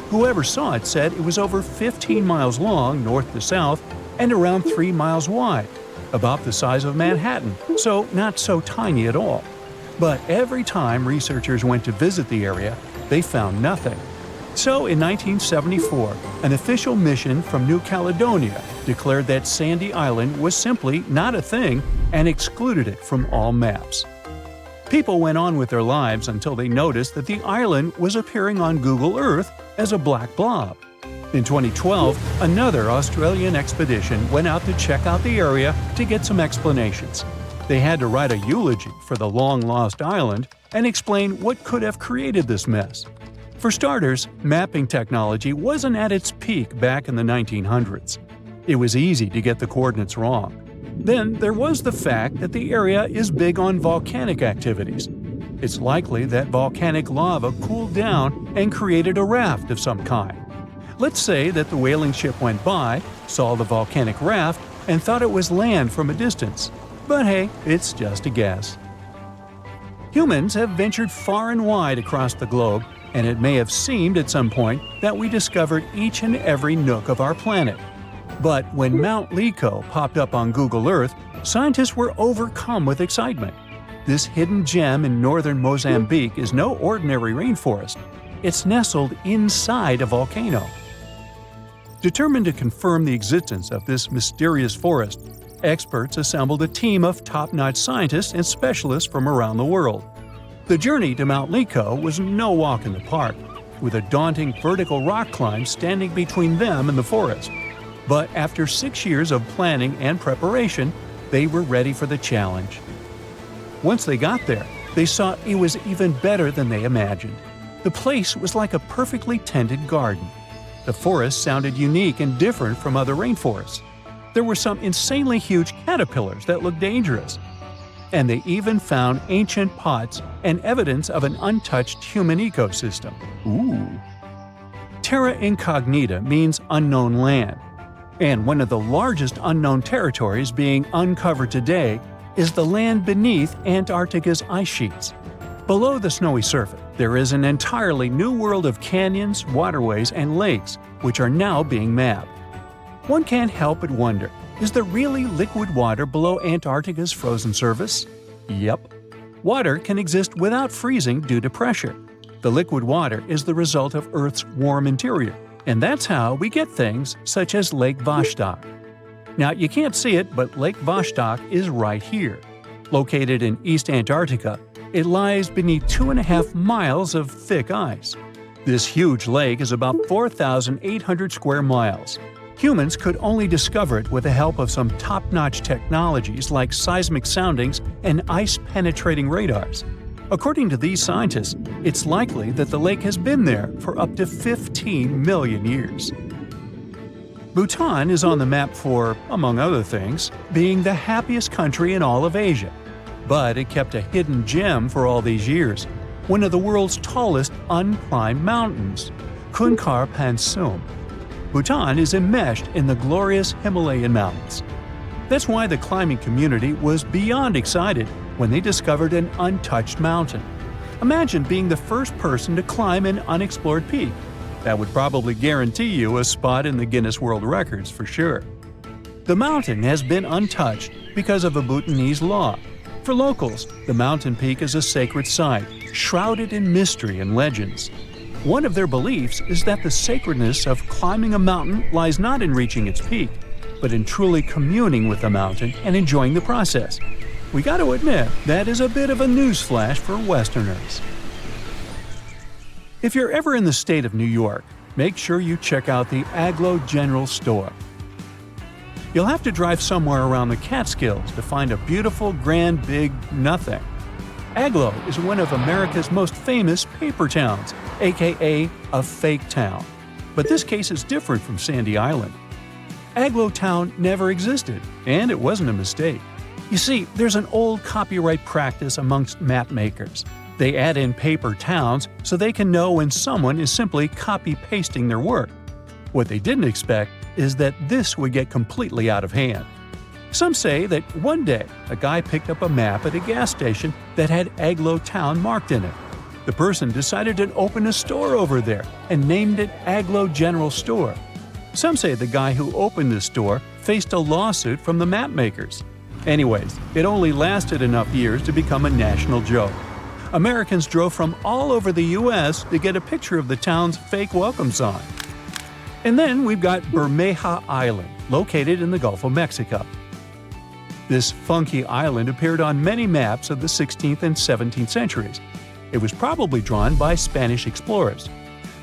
Whoever saw it said it was over 15 miles long north to south and around 3 miles wide, about the size of Manhattan, so not so tiny at all. But every time researchers went to visit the area, they found nothing. So in 1974, an official mission from New Caledonia declared that Sandy Island was simply not a thing and excluded it from all maps. People went on with their lives until they noticed that the island was appearing on Google Earth as a black blob. In 2012, another Australian expedition went out to check out the area to get some explanations. They had to write a eulogy for the long-lost island and explain what could have created this mess. For starters, mapping technology wasn't at its peak back in the 1900s. It was easy to get the coordinates wrong. Then there was the fact that the area is big on volcanic activities. It's likely that volcanic lava cooled down and created a raft of some kind. Let's say that the whaling ship went by, saw the volcanic raft, and thought it was land from a distance. But hey, it's just a guess. Humans have ventured far and wide across the globe, and it may have seemed at some point that we discovered each and every nook of our planet. But when Mount Liko popped up on Google Earth, scientists were overcome with excitement. This hidden gem in northern Mozambique is no ordinary rainforest. It's nestled inside a volcano. Determined to confirm the existence of this mysterious forest, experts assembled a team of top-notch scientists and specialists from around the world. The journey to Mount Lico was no walk in the park, with a daunting vertical rock climb standing between them and the forest. But after 6 years of planning and preparation, they were ready for the challenge. Once they got there, they saw it was even better than they imagined. The place was like a perfectly tended garden. The forest sounded unique and different from other rainforests. There were some insanely huge caterpillars that looked dangerous. And they even found ancient pots and evidence of an untouched human ecosystem. Ooh. Terra incognita means unknown land. And one of the largest unknown territories being uncovered today is the land beneath Antarctica's ice sheets. Below the snowy surface, there is an entirely new world of canyons, waterways, and lakes, which are now being mapped. One can't help but wonder, is there really liquid water below Antarctica's frozen surface? Yep. Water can exist without freezing due to pressure. The liquid water is the result of Earth's warm interior, and that's how we get things such as Lake Vostok. Now, you can't see it, but Lake Vostok is right here. Located in East Antarctica, it lies beneath 2.5 miles of thick ice. This huge lake is about 4,800 square miles. Humans could only discover it with the help of some top-notch technologies like seismic soundings and ice-penetrating radars. According to these scientists, it's likely that the lake has been there for up to 15 million years. Bhutan is on the map for, among other things, being the happiest country in all of Asia. But it kept a hidden gem for all these years, one of the world's tallest unclimbed mountains, Kunkar Pansum. Bhutan is enmeshed in the glorious Himalayan mountains. That's why the climbing community was beyond excited when they discovered an untouched mountain. Imagine being the first person to climb an unexplored peak. That would probably guarantee you a spot in the Guinness World Records for sure. The mountain has been untouched because of a Bhutanese law. For locals, the mountain peak is a sacred site, shrouded in mystery and legends. One of their beliefs is that the sacredness of climbing a mountain lies not in reaching its peak, but in truly communing with the mountain and enjoying the process. We got to admit, that is a bit of a newsflash for Westerners. If you're ever in the state of New York, make sure you check out the Aglo General Store. You'll have to drive somewhere around the Catskills to find a beautiful, grand, big nothing. Aglo is one of America's most famous paper towns, aka a fake town. But this case is different from Sandy Island. Aglo Town never existed, and it wasn't a mistake. You see, there's an old copyright practice amongst map makers. They add in paper towns so they can know when someone is simply copy-pasting their work. What they didn't expect is that this would get completely out of hand. Some say that one day a guy picked up a map at a gas station that had Aglo Town marked in it. The person decided to open a store over there and named it Aglo General Store. Some say the guy who opened the store faced a lawsuit from the map makers. Anyways, it only lasted enough years to become a national joke. Americans drove from all over the U.S. to get a picture of the town's fake welcome sign. And then we've got Bermeja Island, located in the Gulf of Mexico. This funky island appeared on many maps of the 16th and 17th centuries. It was probably drawn by Spanish explorers.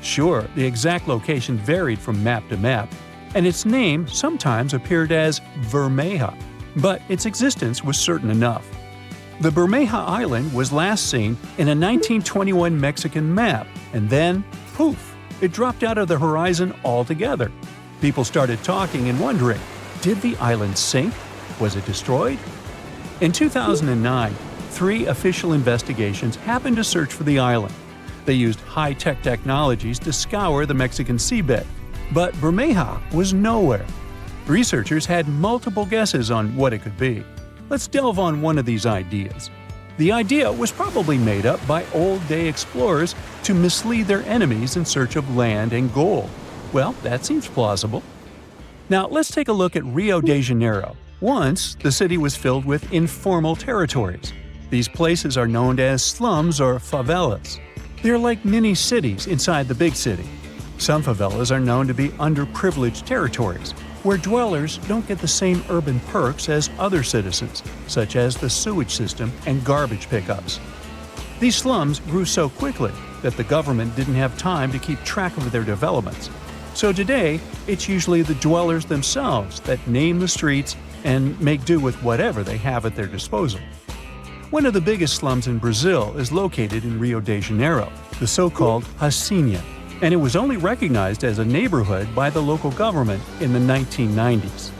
Sure, the exact location varied from map to map, and its name sometimes appeared as Bermeja, but its existence was certain enough. The Bermeja Island was last seen in a 1921 Mexican map, and then, poof, it dropped out of the horizon altogether. People started talking and wondering, did the island sink? Was it destroyed? In 2009, 3 official investigations happened to search for the island. They used high-tech technologies to scour the Mexican seabed, but Bermeja was nowhere. Researchers had multiple guesses on what it could be. Let's delve on one of these ideas. The idea was probably made up by old-day explorers to mislead their enemies in search of land and gold. Well, that seems plausible. Now, let's take a look at Rio de Janeiro. Once, the city was filled with informal territories. These places are known as slums or favelas. They're like mini-cities inside the big city. Some favelas are known to be underprivileged territories, where dwellers don't get the same urban perks as other citizens, such as the sewage system and garbage pickups. These slums grew so quickly that the government didn't have time to keep track of their developments. So today, it's usually the dwellers themselves that name the streets and make do with whatever they have at their disposal. One of the biggest slums in Brazil is located in Rio de Janeiro, the so-called Hacienda, and it was only recognized as a neighborhood by the local government in the 1990s.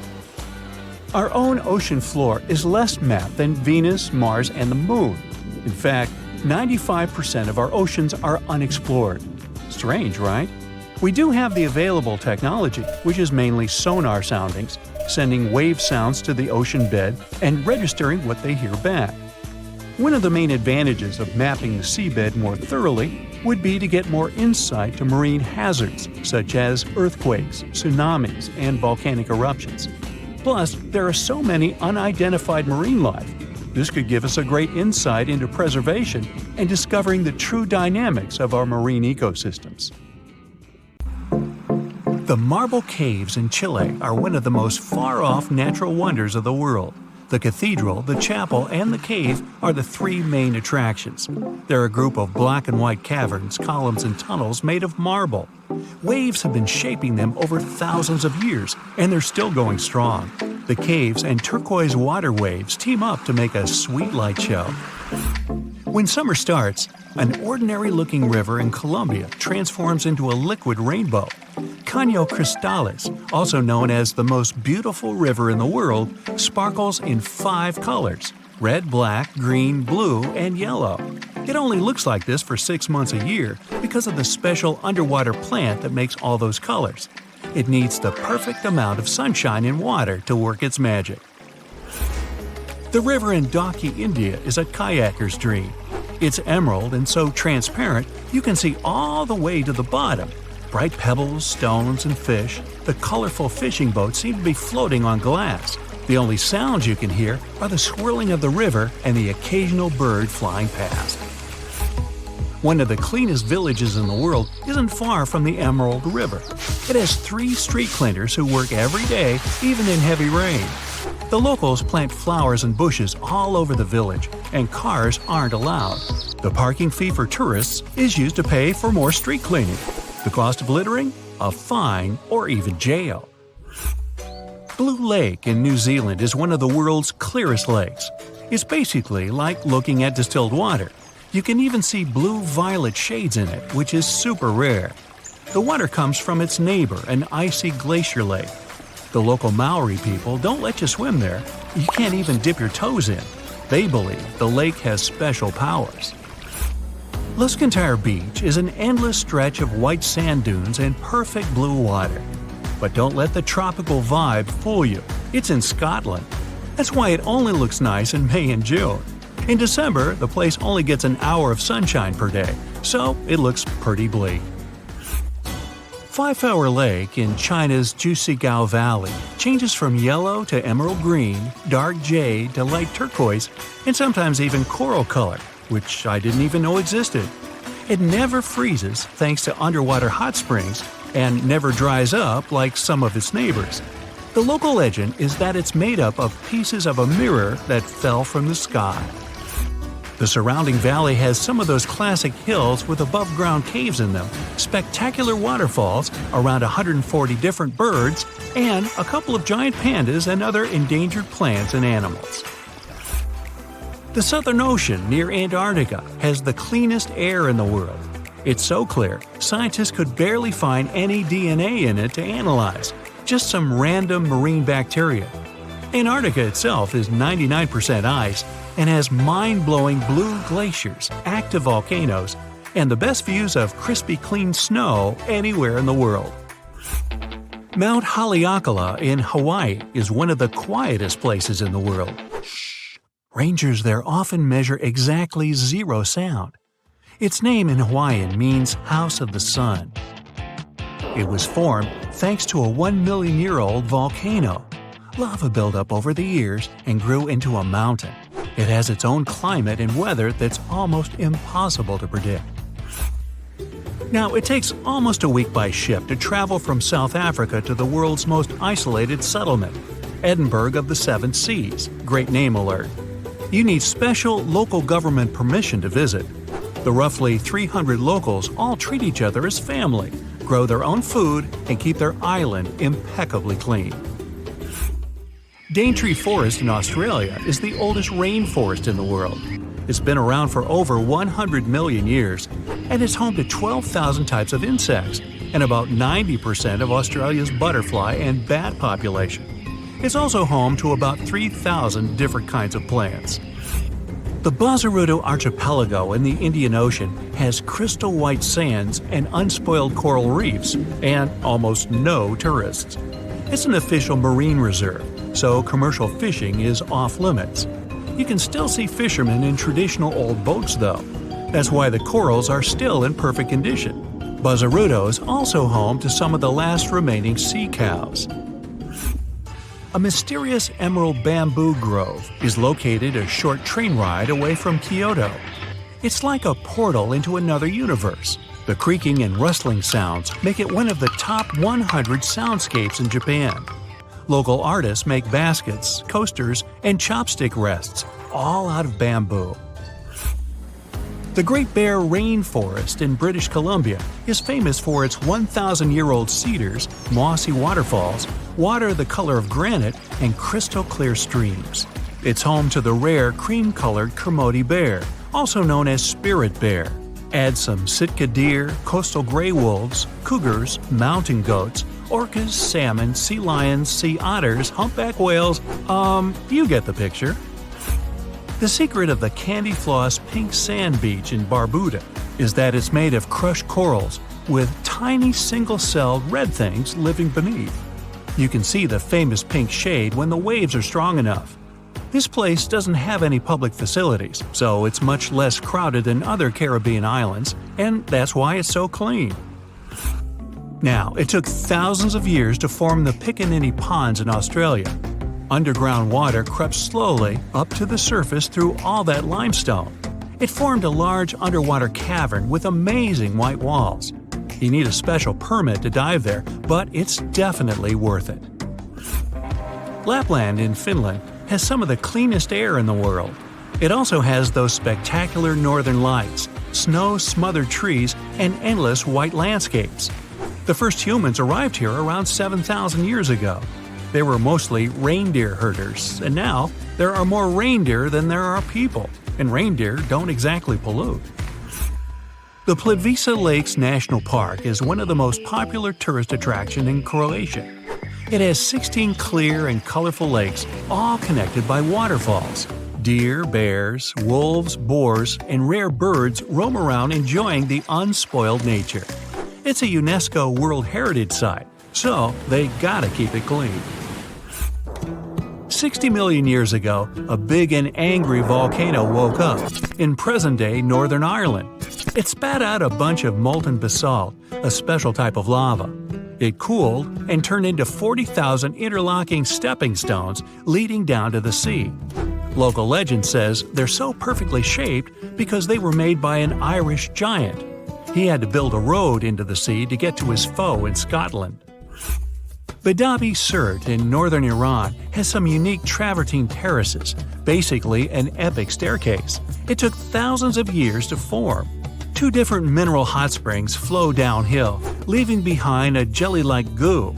Our own ocean floor is less mapped than Venus, Mars, and the Moon. In fact, 95% of our oceans are unexplored. Strange, right? We do have the available technology, which is mainly sonar soundings, sending wave sounds to the ocean bed and registering what they hear back. One of the main advantages of mapping the seabed more thoroughly would be to get more insight to marine hazards such as earthquakes, tsunamis, and volcanic eruptions. Plus, there are so many unidentified marine life. This could give us a great insight into preservation and discovering the true dynamics of our marine ecosystems. The marble caves in Chile are one of the most far-off natural wonders of the world. The cathedral, the chapel, and the cave are the three main attractions. They're a group of black and white caverns, columns, and tunnels made of marble. Waves have been shaping them over thousands of years, and they're still going strong. The caves and turquoise water waves team up to make a sweet light show. When summer starts, an ordinary-looking river in Colombia transforms into a liquid rainbow. Caño Cristales, also known as the most beautiful river in the world, sparkles in 5 colors: red, black, green, blue, and yellow. It only looks like this for 6 months a year because of the special underwater plant that makes all those colors. It needs the perfect amount of sunshine and water to work its magic. The river in Dauki, India is a kayaker's dream. It's emerald and so transparent you can see all the way to the bottom. Bright pebbles, stones, and fish, the colorful fishing boats seem to be floating on glass. The only sounds you can hear are the swirling of the river and the occasional bird flying past. One of the cleanest villages in the world isn't far from the Emerald River. It has 3 street cleaners who work every day, even in heavy rain. The locals plant flowers and bushes all over the village, and cars aren't allowed. The parking fee for tourists is used to pay for more street cleaning. The cost of littering? A fine or even jail. Blue Lake in New Zealand is one of the world's clearest lakes. It's basically like looking at distilled water. You can even see blue-violet shades in it, which is super rare. The water comes from its neighbor, an icy glacier lake. The local Maori people don't let you swim there. You can't even dip your toes in. They believe the lake has special powers. Luscantire Beach is an endless stretch of white sand dunes and perfect blue water. But don't let the tropical vibe fool you. It's in Scotland. That's why it only looks nice in May and June. In December, the place only gets an hour of sunshine per day, so it looks pretty bleak. Five Flower Lake in China's Jusigao Valley changes from yellow to emerald green, dark jade to light turquoise, and sometimes even coral color, which I didn't even know existed. It never freezes thanks to underwater hot springs and never dries up like some of its neighbors. The local legend is that it's made up of pieces of a mirror that fell from the sky. The surrounding valley has some of those classic hills with above-ground caves in them, spectacular waterfalls, around 140 different birds, and a couple of giant pandas and other endangered plants and animals. The Southern Ocean near Antarctica has the cleanest air in the world. It's so clear, scientists could barely find any DNA in it to analyze, just some random marine bacteria. Antarctica itself is 99% ice and has mind-blowing blue glaciers, active volcanoes, and the best views of crispy clean snow anywhere in the world. Mount Haleakala in Hawaii is one of the quietest places in the world. Shh! Rangers there often measure exactly 0 sound. Its name in Hawaiian means House of the Sun. It was formed thanks to a 1-million-year-old volcano. Lava built up over the years and grew into a mountain. It has its own climate and weather that's almost impossible to predict. Now, it takes almost a week by ship to travel from South Africa to the world's most isolated settlement, Edinburgh of the Seven Seas. Great name alert. You need special local government permission to visit. The roughly 300 locals all treat each other as family, grow their own food, and keep their island impeccably clean. Daintree Forest in Australia is the oldest rainforest in the world. It's been around for over 100 million years, and it's home to 12,000 types of insects and about 90% of Australia's butterfly and bat population. It's also home to about 3,000 different kinds of plants. The Bazaruto Archipelago in the Indian Ocean has crystal white sands and unspoiled coral reefs, and almost no tourists. It's an official marine reserve, so commercial fishing is off-limits. You can still see fishermen in traditional old boats, though. That's why the corals are still in perfect condition. Bazaruto is also home to some of the last remaining sea cows. A mysterious emerald bamboo grove is located a short train ride away from Kyoto. It's like a portal into another universe. The creaking and rustling sounds make it one of the top 100 soundscapes in Japan. Local artists make baskets, coasters, and chopstick rests, all out of bamboo. The Great Bear Rainforest in British Columbia is famous for its 1,000-year-old cedars, mossy waterfalls, water the color of granite, and crystal-clear streams. It's home to the rare cream-colored Kermode bear, also known as spirit bear. Add some Sitka deer, coastal gray wolves, cougars, mountain goats, orcas, salmon, sea lions, sea otters, humpback whales, you get the picture. The secret of the candy floss pink sand beach in Barbuda is that it's made of crushed corals with tiny single-celled red things living beneath. You can see the famous pink shade when the waves are strong enough. This place doesn't have any public facilities, so it's much less crowded than other Caribbean islands, and that's why it's so clean. Now, it took thousands of years to form the Piccaninny Ponds in Australia. Underground water crept slowly up to the surface through all that limestone. It formed a large underwater cavern with amazing white walls. You need a special permit to dive there, but it's definitely worth it. Lapland in Finland has some of the cleanest air in the world. It also has those spectacular northern lights, snow-smothered trees, and endless white landscapes. The first humans arrived here around 7,000 years ago. They were mostly reindeer herders, and now there are more reindeer than there are people, and reindeer don't exactly pollute. The Plitvice Lakes National Park is one of the most popular tourist attractions in Croatia. It has 16 clear and colorful lakes, all connected by waterfalls. Deer, bears, wolves, boars, and rare birds roam around enjoying the unspoiled nature. It's a UNESCO World Heritage Site, so they gotta keep it clean. 60 million years ago, a big and angry volcano woke up in present-day Northern Ireland. It spat out a bunch of molten basalt, a special type of lava. It cooled and turned into 40,000 interlocking stepping stones leading down to the sea. Local legend says they're so perfectly shaped because they were made by an Irish giant. He had to build a road into the sea to get to his foe in Scotland. Vedas Surt in northern Iran has some unique travertine terraces, basically an epic staircase. It took thousands of years to form. Two different mineral hot springs flow downhill, leaving behind a jelly-like goo.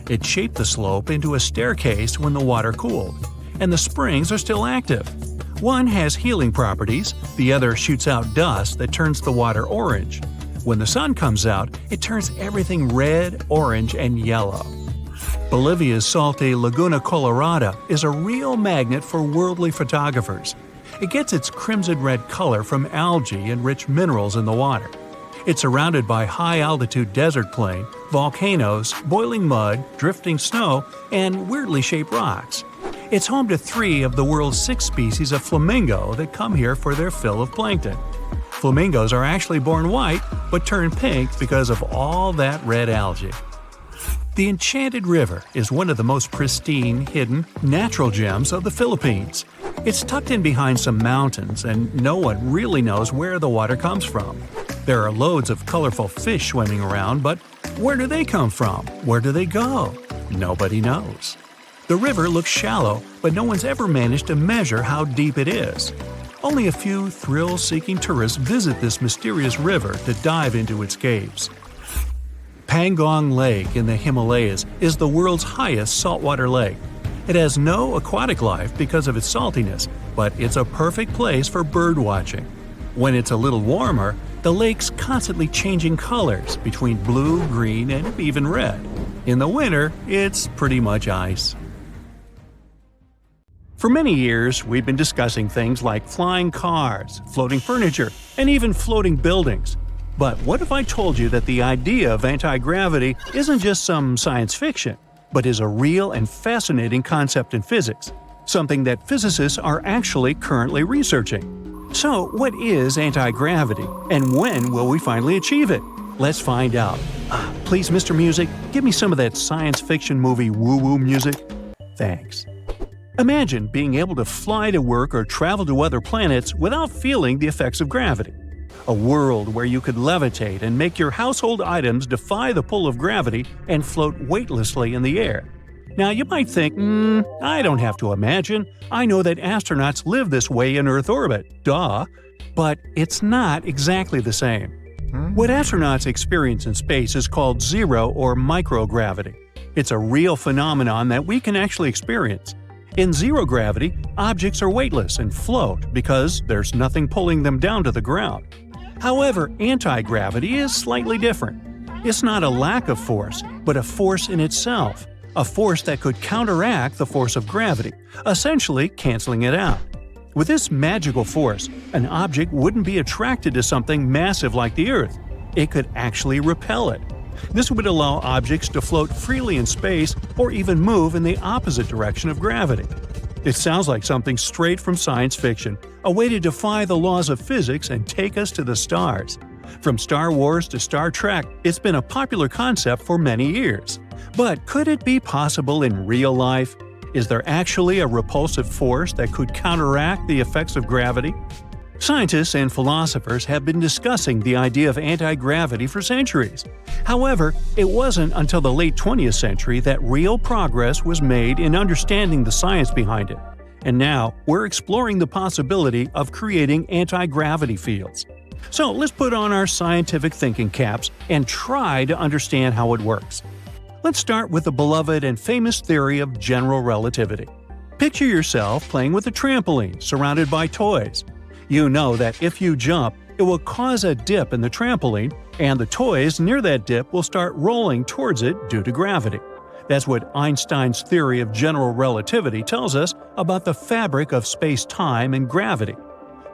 It shaped the slope into a staircase when the water cooled, and the springs are still active. One has healing properties, the other shoots out dust that turns the water orange. When the sun comes out, it turns everything red, orange, and yellow. Bolivia's salty Laguna Colorada is a real magnet for worldly photographers. It gets its crimson red color from algae and rich minerals in the water. It's surrounded by high-altitude desert plain, volcanoes, boiling mud, drifting snow, and weirdly shaped rocks. It's home to 3 of the world's 6 species of flamingo that come here for their fill of plankton. Flamingos are actually born white, but turn pink because of all that red algae. The Enchanted River is one of the most pristine, hidden, natural gems of the Philippines. It's tucked in behind some mountains, and no one really knows where the water comes from. There are loads of colorful fish swimming around, but where do they come from? Where do they go? Nobody knows. The river looks shallow, but no one's ever managed to measure how deep it is. Only a few thrill-seeking tourists visit this mysterious river to dive into its caves. Pangong Lake in the Himalayas is the world's highest saltwater lake. It has no aquatic life because of its saltiness, but it's a perfect place for bird watching. When it's a little warmer, the lake's constantly changing colors between blue, green, and even red. In the winter, it's pretty much ice. For many years, we've been discussing things like flying cars, floating furniture, and even floating buildings. But what if I told you that the idea of anti-gravity isn't just some science fiction, but is a real and fascinating concept in physics, something that physicists are actually currently researching? So, what is anti-gravity, and when will we finally achieve it? Let's find out. Please, Mr. Music, give me some of that science fiction movie woo-woo music. Thanks. Imagine being able to fly to work or travel to other planets without feeling the effects of gravity. A world where you could levitate and make your household items defy the pull of gravity and float weightlessly in the air. Now you might think, I don't have to imagine. I know that astronauts live this way in Earth orbit. Duh. But it's not exactly the same. What astronauts experience in space is called zero or microgravity. It's a real phenomenon that we can actually experience. In zero gravity, objects are weightless and float because there's nothing pulling them down to the ground. However, anti-gravity is slightly different. It's not a lack of force, but a force in itself, a force that could counteract the force of gravity, essentially canceling it out. With this magical force, an object wouldn't be attracted to something massive like the Earth. It could actually repel it. This would allow objects to float freely in space or even move in the opposite direction of gravity. It sounds like something straight from science fiction, a way to defy the laws of physics and take us to the stars. From Star Wars to Star Trek, it's been a popular concept for many years. But could it be possible in real life? Is there actually a repulsive force that could counteract the effects of gravity? Scientists and philosophers have been discussing the idea of anti-gravity for centuries. However, it wasn't until the late 20th century that real progress was made in understanding the science behind it. And now, we're exploring the possibility of creating anti-gravity fields. So let's put on our scientific thinking caps and try to understand how it works. Let's start with the beloved and famous theory of general relativity. Picture yourself playing with a trampoline surrounded by toys. You know that if you jump, it will cause a dip in the trampoline, and the toys near that dip will start rolling towards it due to gravity. That's what Einstein's theory of general relativity tells us about the fabric of space-time and gravity.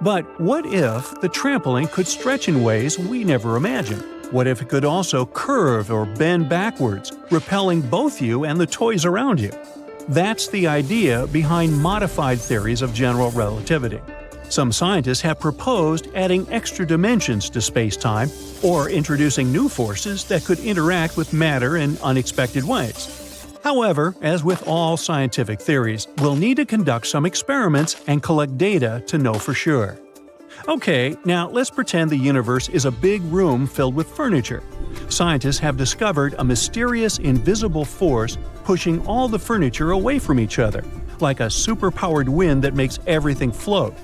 But what if the trampoline could stretch in ways we never imagined? What if it could also curve or bend backwards, repelling both you and the toys around you? That's the idea behind modified theories of general relativity. Some scientists have proposed adding extra dimensions to space-time or introducing new forces that could interact with matter in unexpected ways. However, as with all scientific theories, we'll need to conduct some experiments and collect data to know for sure. Okay, now let's pretend the universe is a big room filled with furniture. Scientists have discovered a mysterious invisible force pushing all the furniture away from each other, like a superpowered wind that makes everything float.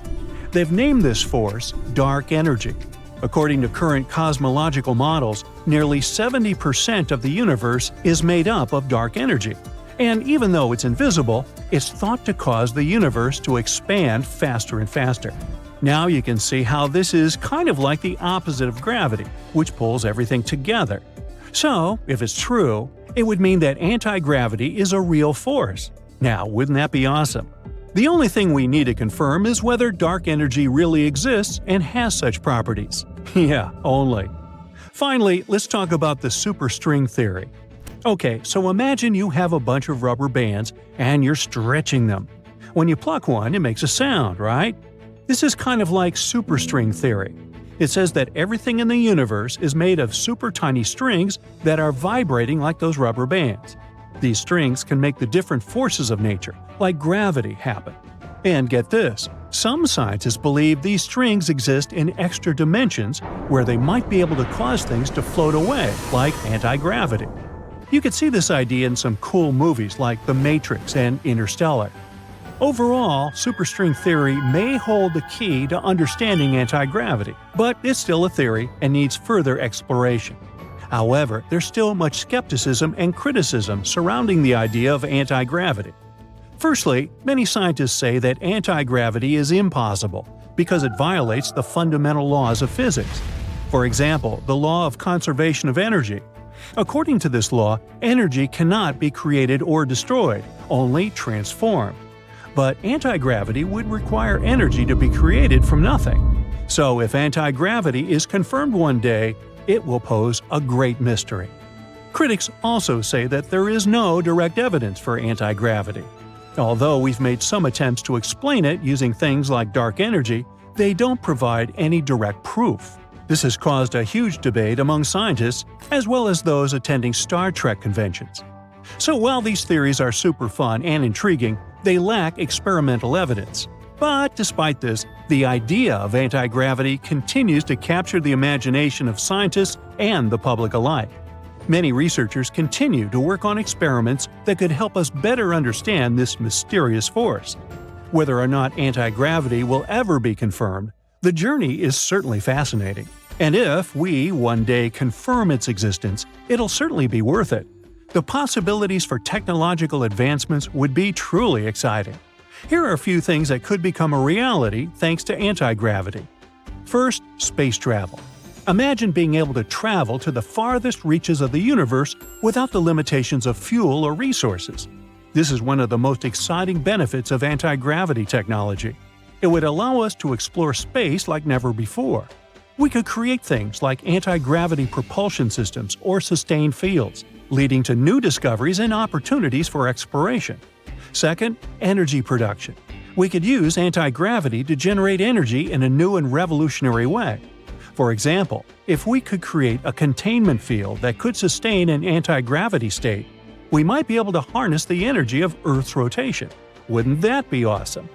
They've named this force dark energy. According to current cosmological models, nearly 70% of the universe is made up of dark energy. And even though it's invisible, it's thought to cause the universe to expand faster and faster. Now you can see how this is kind of like the opposite of gravity, which pulls everything together. So, if it's true, it would mean that anti-gravity is a real force. Now, wouldn't that be awesome? The only thing we need to confirm is whether dark energy really exists and has such properties. Yeah, only. Finally, let's talk about the superstring theory. Okay, so imagine you have a bunch of rubber bands and you're stretching them. When you pluck one, it makes a sound, right? This is kind of like superstring theory. It says that everything in the universe is made of super tiny strings that are vibrating like those rubber bands. These strings can make the different forces of nature, like gravity, happen. And get this, Some scientists believe these strings exist in extra dimensions where they might be able to cause things to float away, like anti-gravity. You could see this idea in some cool movies like The Matrix and Interstellar. Overall, superstring theory may hold the key to understanding anti-gravity, but it's still a theory and needs further exploration. However, there's still much skepticism and criticism surrounding the idea of anti-gravity. Firstly, many scientists say that anti-gravity is impossible because it violates the fundamental laws of physics. For example, the law of conservation of energy. According to this law, energy cannot be created or destroyed, only transformed. But anti-gravity would require energy to be created from nothing. So if anti-gravity is confirmed one day, it will pose a great mystery. Critics also say that there is no direct evidence for anti-gravity. Although we've made some attempts to explain it using things like dark energy, they don't provide any direct proof. This has caused a huge debate among scientists as well as those attending Star Trek conventions. So while these theories are super fun and intriguing, they lack experimental evidence. But despite this, the idea of anti-gravity continues to capture the imagination of scientists and the public alike. Many researchers continue to work on experiments that could help us better understand this mysterious force. Whether or not anti-gravity will ever be confirmed, the journey is certainly fascinating. And if we one day confirm its existence, it'll certainly be worth it. The possibilities for technological advancements would be truly exciting. Here are a few things that could become a reality thanks to anti-gravity. First, space travel. Imagine being able to travel to the farthest reaches of the universe without the limitations of fuel or resources. This is one of the most exciting benefits of anti-gravity technology. It would allow us to explore space like never before. We could create things like anti-gravity propulsion systems or sustained fields, leading to new discoveries and opportunities for exploration. Second, energy production. We could use anti-gravity to generate energy in a new and revolutionary way. For example, if we could create a containment field that could sustain an anti-gravity state, we might be able to harness the energy of Earth's rotation. Wouldn't that be awesome?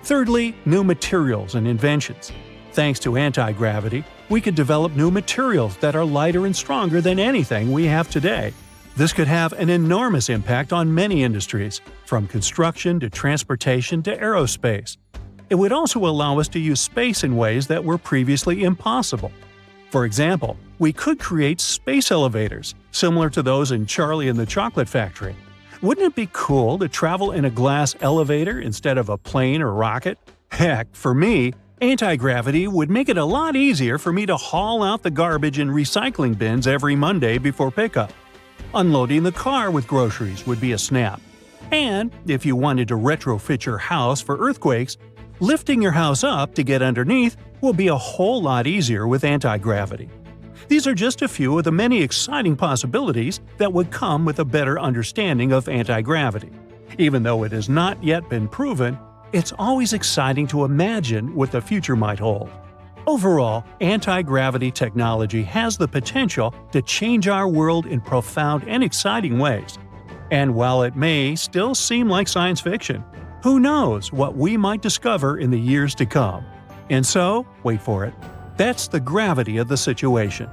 Thirdly, new materials and inventions. Thanks to anti-gravity, we could develop new materials that are lighter and stronger than anything we have today. This could have an enormous impact on many industries, from construction to transportation to aerospace. It would also allow us to use space in ways that were previously impossible. For example, we could create space elevators, similar to those in Charlie and the Chocolate Factory. Wouldn't it be cool to travel in a glass elevator instead of a plane or rocket? Heck, for me, anti-gravity would make it a lot easier for me to haul out the garbage in recycling bins every Monday before pickup. Unloading the car with groceries would be a snap. And if you wanted to retrofit your house for earthquakes, lifting your house up to get underneath will be a whole lot easier with anti-gravity. These are just a few of the many exciting possibilities that would come with a better understanding of anti-gravity. Even though it has not yet been proven, it's always exciting to imagine what the future might hold. Overall, anti-gravity technology has the potential to change our world in profound and exciting ways. And while it may still seem like science fiction, who knows what we might discover in the years to come. And so, wait for it, that's the gravity of the situation.